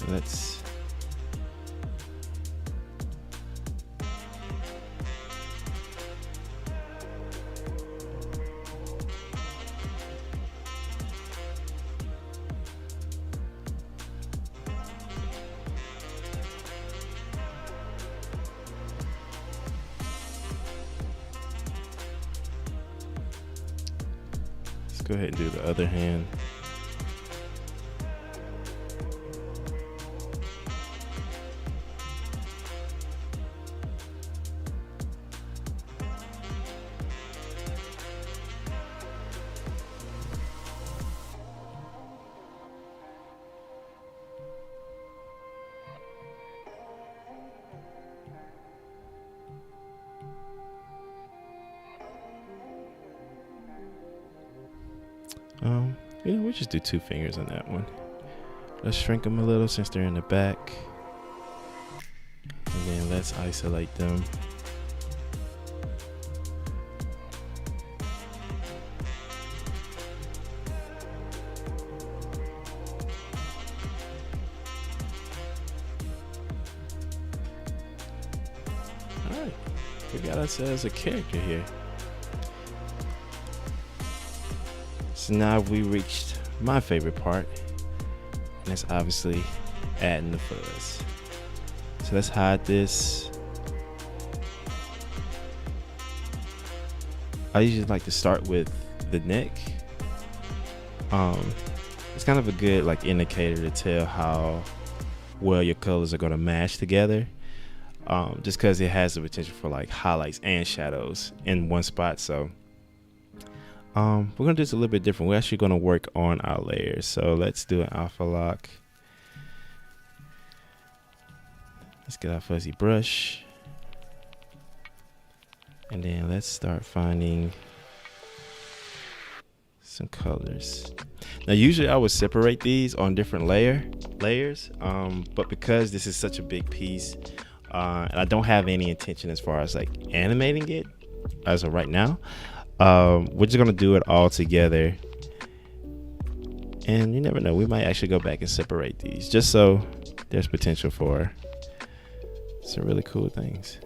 Let's go ahead and do the other hand. We'll just do 2 fingers on that one. Let's shrink them a little since they're in the back. And then let's isolate them. All right, we got ourselves a character here. So now we reached my favorite part, and that's obviously adding the fuzz. So let's hide this. I usually like to start with the neck. It's kind of a good like indicator to tell how well your colors are going to match together, just because it has the potential for like highlights and shadows in one spot. So We're gonna do this a little bit different. We're actually gonna work on our layers. So let's do an alpha lock. Let's get our fuzzy brush. And then let's start finding some colors. Now usually I would separate these on different layers, but because this is such a big piece, and I don't have any intention as far as like animating it as of right now, we're just gonna do it all together. And you never know, we might actually go back and separate these just so there's potential for some really cool things.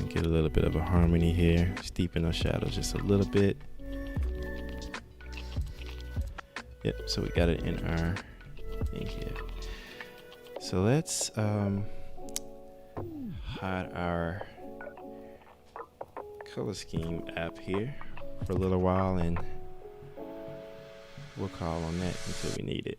Get a little bit of a harmony here, steepen those shadows just a little bit. Yep, so we got it in our thing here. So let's hide our color scheme app here for a little while, and we'll call on that until we need it.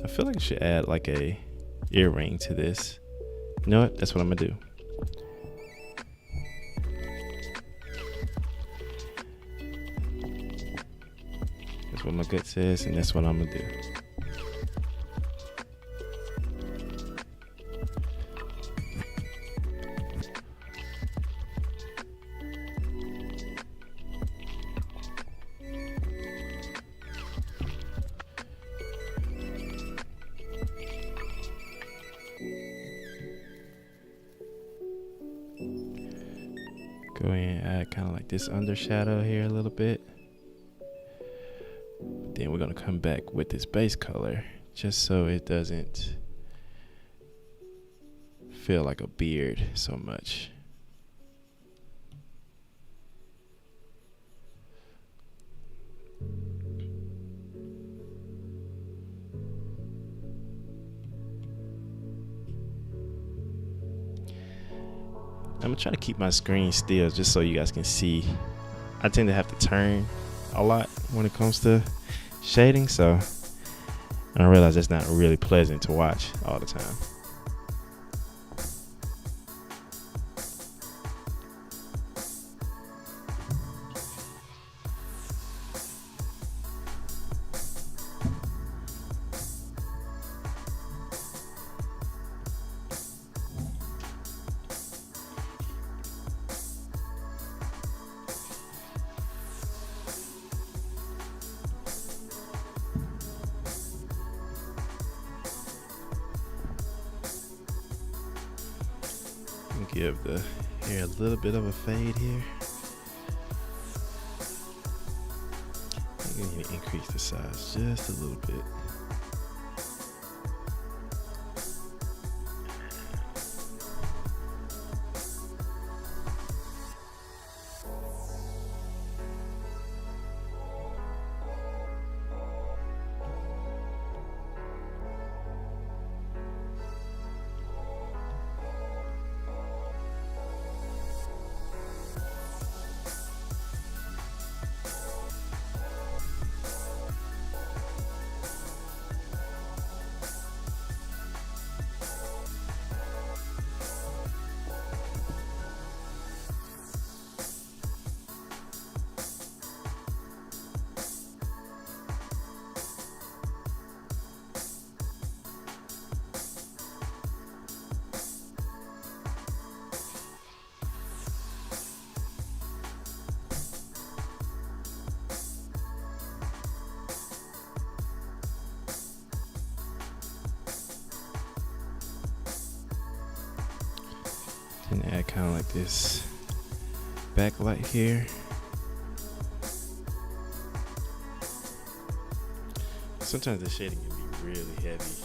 I feel like I should add like a earring to this. You know what? That's what I'm gonna do. That's what my gut says, and that's what I'm gonna do. Go ahead and add kind of like this undershadow here a little bit. Then we're gonna come back with this base color just so it doesn't feel like a beard so much. I'm gonna try to keep my screen still just so you guys can see. I tend to have to turn a lot when it comes to shading, so I realize that's not really pleasant to watch all the time. Give the hair a little bit of a fade here. I'm going to increase the size just a little bit. And add kind of like this backlight here. Sometimes the shading can be really heavy.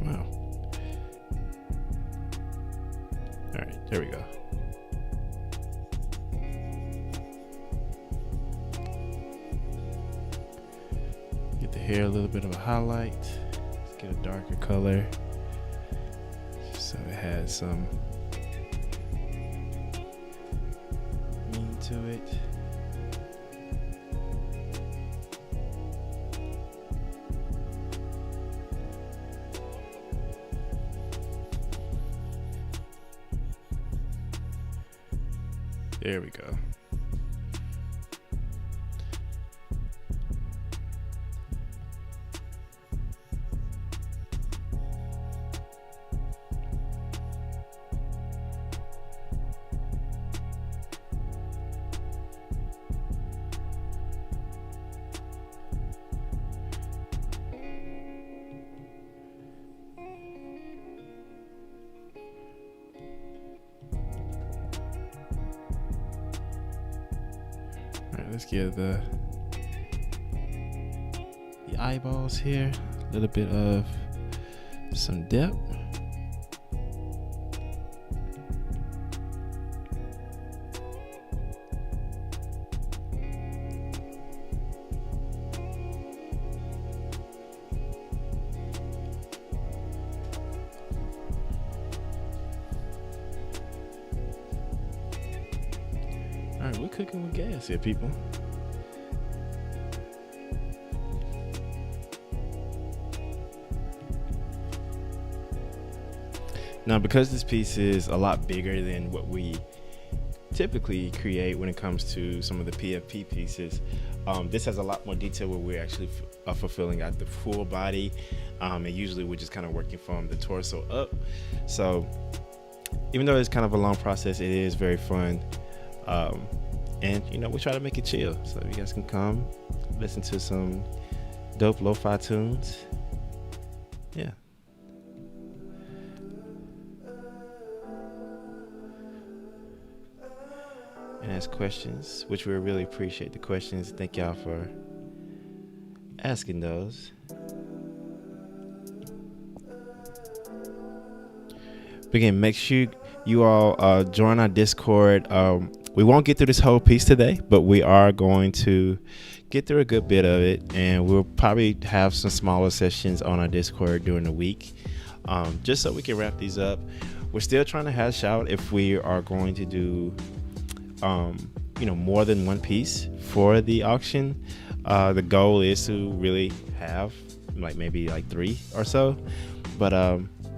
Wow. All right, there we go. Get the hair a little bit of a highlight. Let's get a darker color so it has some meaning to it. There we go. Let's give the eyeballs here a little bit of some depth. All right, we're cooking with gas here, people. Now, because this piece is a lot bigger than what we typically create when it comes to some of the PFP pieces, this has a lot more detail where we're actually fulfilling out the full body, and usually we're just kind of working from the torso up. So even though it's kind of a long process, it is very fun. And you know, we try to make it chill, so you guys can come listen to some dope lo-fi tunes. Yeah. And ask questions, which we really appreciate the questions. Thank y'all for asking those. But again, make sure you all join our Discord. We won't get through this whole piece today, but we are going to get through a good bit of it, and we'll probably have some smaller sessions on our Discord during the week, just so we can wrap these up. We're still trying to hash out if we are going to do more than one piece for the auction. The goal is to really have maybe 3 or so, but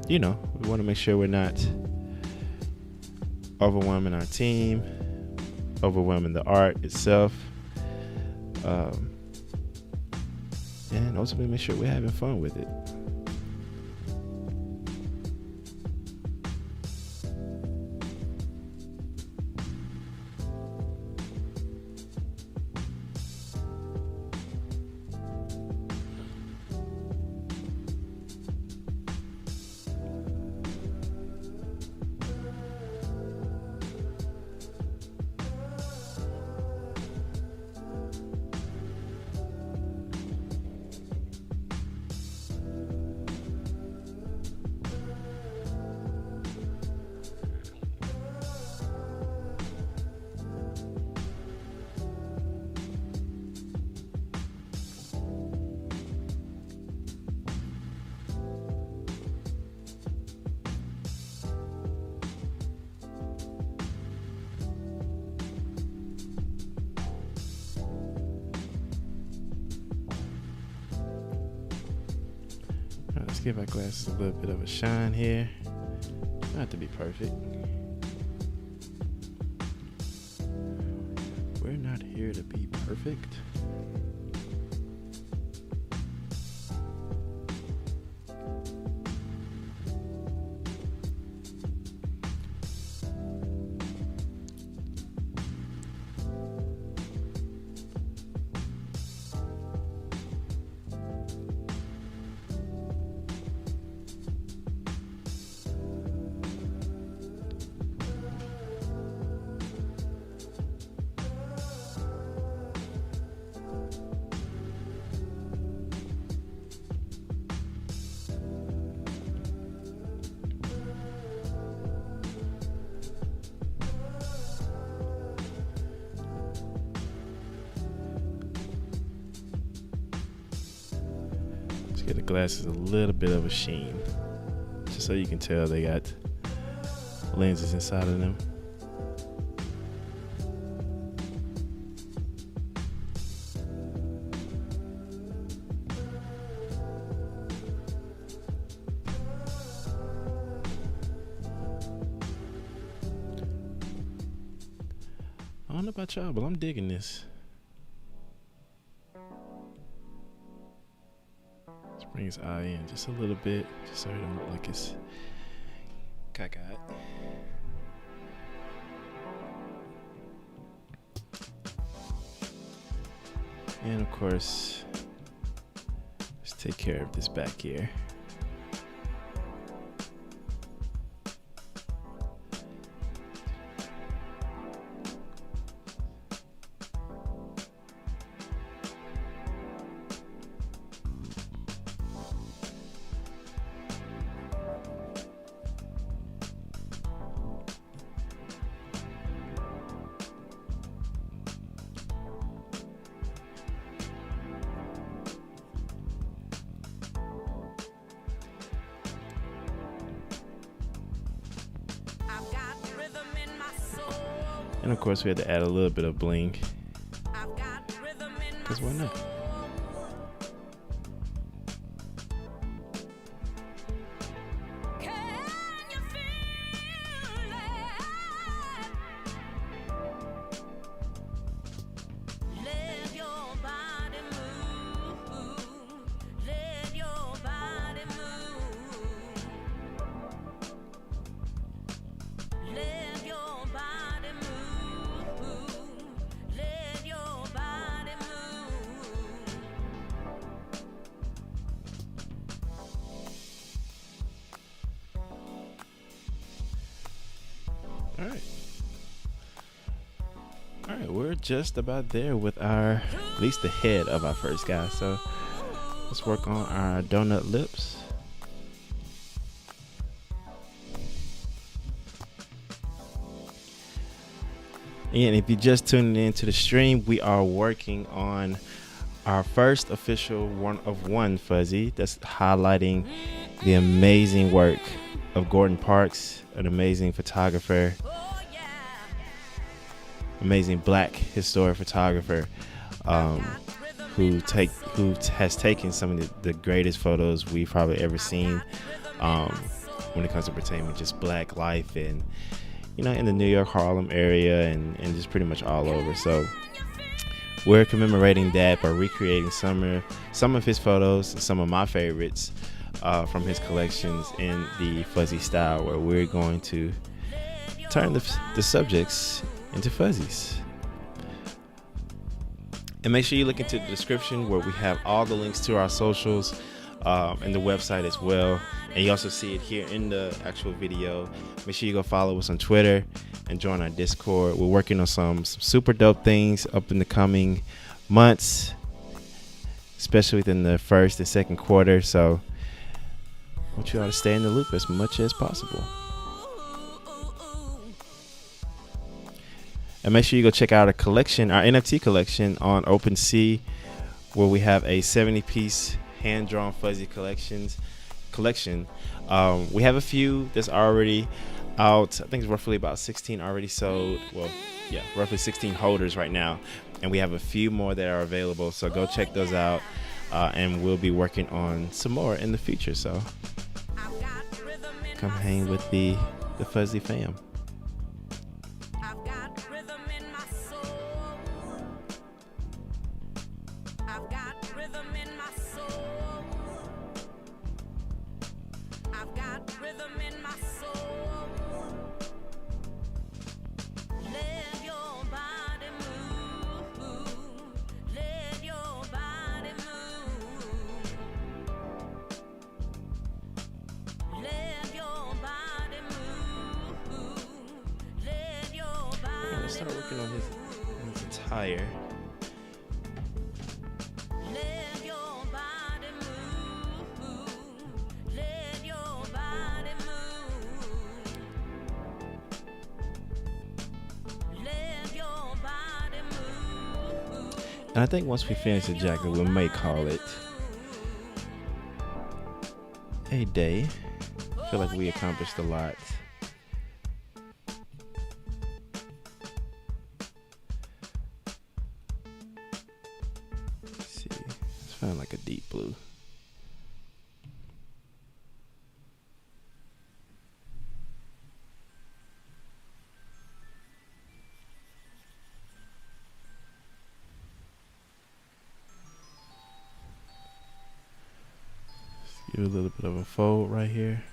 we want to make sure we're not overwhelming our team, overwhelming the art itself, and ultimately make sure we're having fun with it. Let's give our glasses a little bit of a shine here. Not to be perfect. We're not here to be perfect. Get the glasses a little bit of a sheen, just so you can tell they got lenses inside of them. I don't know about y'all, but I'm digging this. Bring his eye in just a little bit, just so it don't look like it's cockeyed. And of course, let's take care of this back here. And of course we had to add a little bit of bling, because why not? All right, we're just about there with at least the head of our first guy. So let's work on our donut lips. And if you're just tuning into the stream, we are working on our first official one of one Fuzzy that's highlighting the amazing work of Gordon Parks, an amazing photographer, amazing black historic photographer, who has taken some of the greatest photos we've probably ever seen when it comes to pertaining just black life and, you know, in the New York Harlem area and just pretty much all over. So we're commemorating that by recreating some of his photos and some of my favorites from his collections in the Fuzzy style, where we're going to turn the subjects into fuzzies. And make sure you look into the description where we have all the links to our socials and the website as well. And you also see it here in the actual video. Make sure you go follow us on Twitter and join our Discord. We're working on some super dope things up in the coming months, especially within the first and second quarter. So I want you all to stay in the loop as much as possible. And make sure you go check out our collection, our NFT collection on OpenSea, where we have a 70-piece hand-drawn fuzzy collection. We have a few that's already out. I think it's roughly about 16 already sold. Well, yeah, roughly 16 holders right now. And we have a few more that are available. So go check those out. and we'll be working on some more in the future. So come hang with the Fuzzy fam. Let's start working on his attire. And I think once we finish the jacket, we may call it a day. I feel like we accomplished a lot. Let's see, let's find like a deep blue. Give a little bit of a fold right here.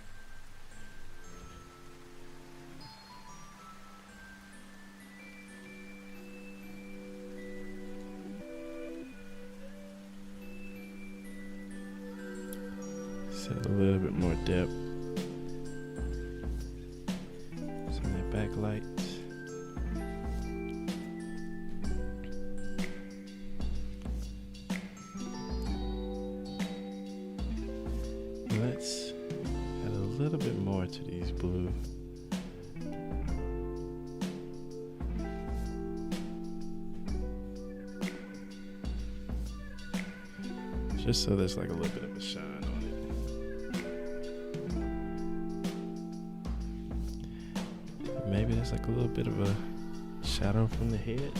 Set a little bit more depth. Some of that backlight. Let's add a little bit more to these blue. Just so there's like a little bit of a shine on it. Maybe there's like a little bit of a shadow from the head.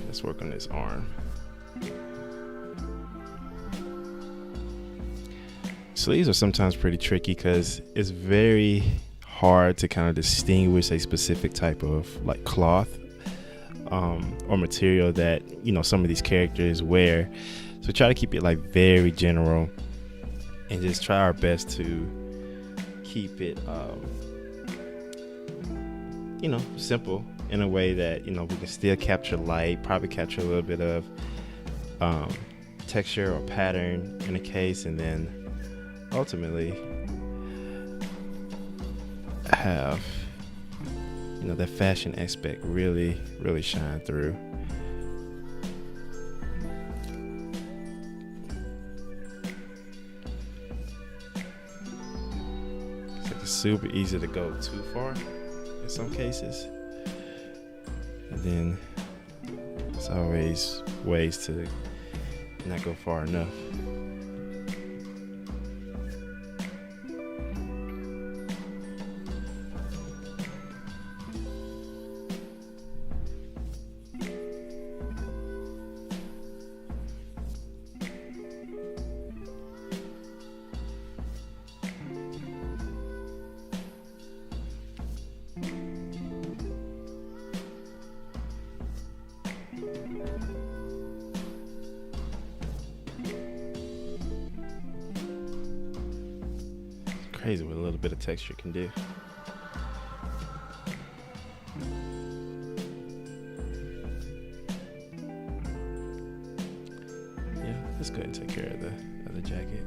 Let's work on this arm. Sleeves are sometimes pretty tricky because it's very hard to kind of distinguish a specific type of like cloth or material that, you know, some of these characters wear. So try to keep it like very general and just try our best to keep it you know, simple in a way that, you know, we can still capture light, probably capture a little bit of texture or pattern in a case, and then ultimately have, you know, that fashion aspect really shine through. It's like it's super easy to go too far in some cases, and then there's always ways to not go far enough. Crazy what a little bit of texture can do. Yeah, let's go ahead and take care of the jacket.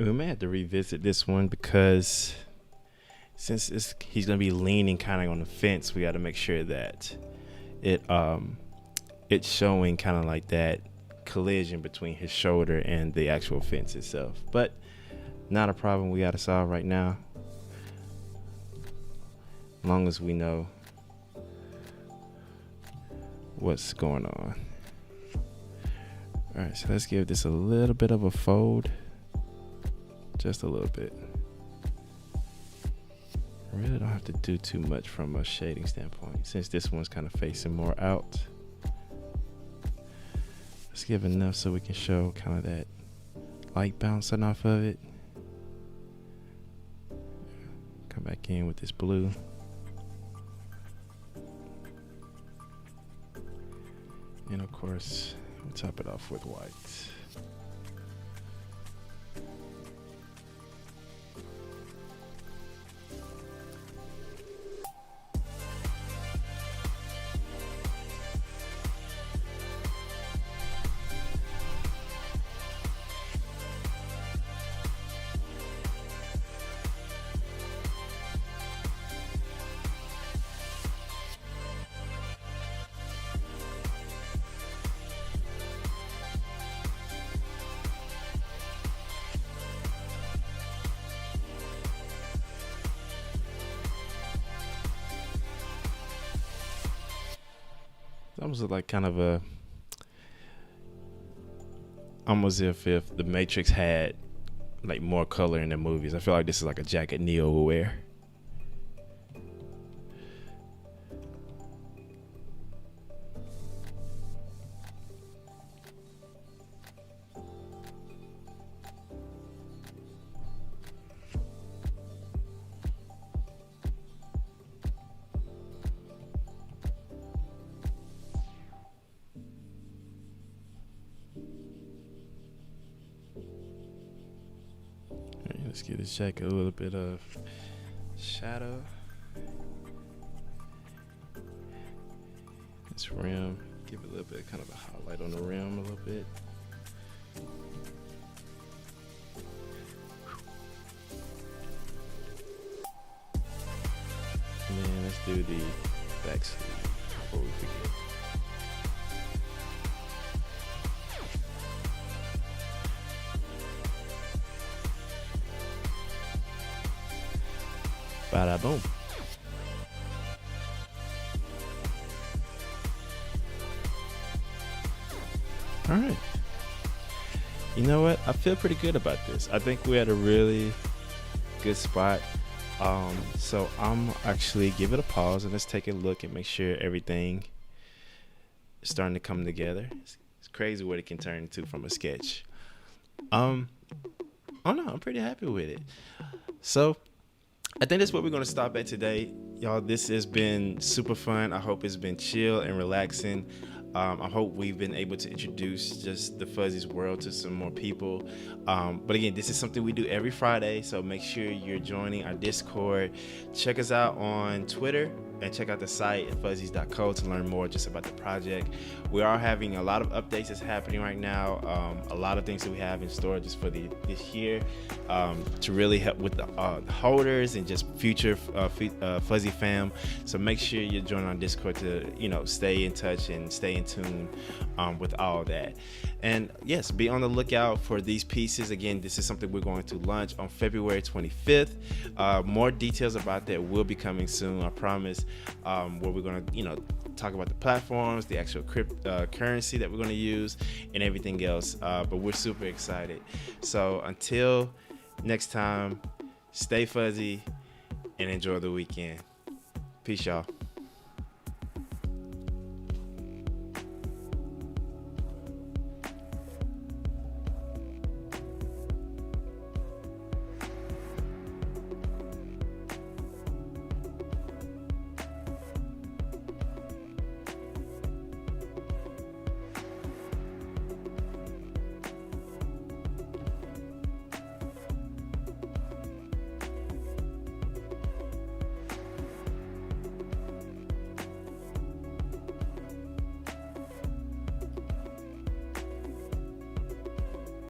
we may have to revisit this one because since he's gonna be leaning kind of on the fence, we got to make sure that it's showing kind of like that collision between his shoulder and the actual fence itself. But not a problem we got to solve right now, as long as we know what's going on. All right, so let's give this a little bit of a fold, just a little bit. I really don't have to do too much from a shading standpoint since this one's kind of facing more out. Let's give enough so we can show kind of that light bouncing off of it. Come back in with this blue. And of course, we'll top it off with white. Almost like kind of a, almost if the Matrix had like more color in the movies. I feel like this is like a jacket Neo will wear. Let's give this jacket a little bit of shadow. This rim, give it a little bit kind of a highlight on the rim a little bit. And then let's do the back sleeve before we forget. Bada boom. All right. You know what? I feel pretty good about this. I think we had a really good spot. So I'm actually give it a pause and let's take a look and make sure everything is starting to come together. It's crazy what it can turn into from a sketch. Oh no, I'm pretty happy with it. So I think that's what we're going to stop at today. Y'all, this has been super fun. I hope it's been chill and relaxing. I hope we've been able to introduce just the Fuzzies world to some more people. But again, this is something we do every Friday, so make sure you're joining our Discord. Check us out on Twitter and check out the site at fuzzies.co to learn more just about the project. We are having a lot of updates that's happening right now. A lot of things that we have in store just for this year to really help with the holders and just future Fuzzy fam. So make sure you're joining our Discord to stay in touch and stay in tune with all that. And yes, be on the lookout for these pieces. Again, this is something we're going to launch on February 25th. More details about that will be coming soon, I promise. Where we're going to, talk about the platforms, the actual currency that we're going to use, and everything else. But we're super excited. So until next time, stay fuzzy and enjoy the weekend. Peace, y'all.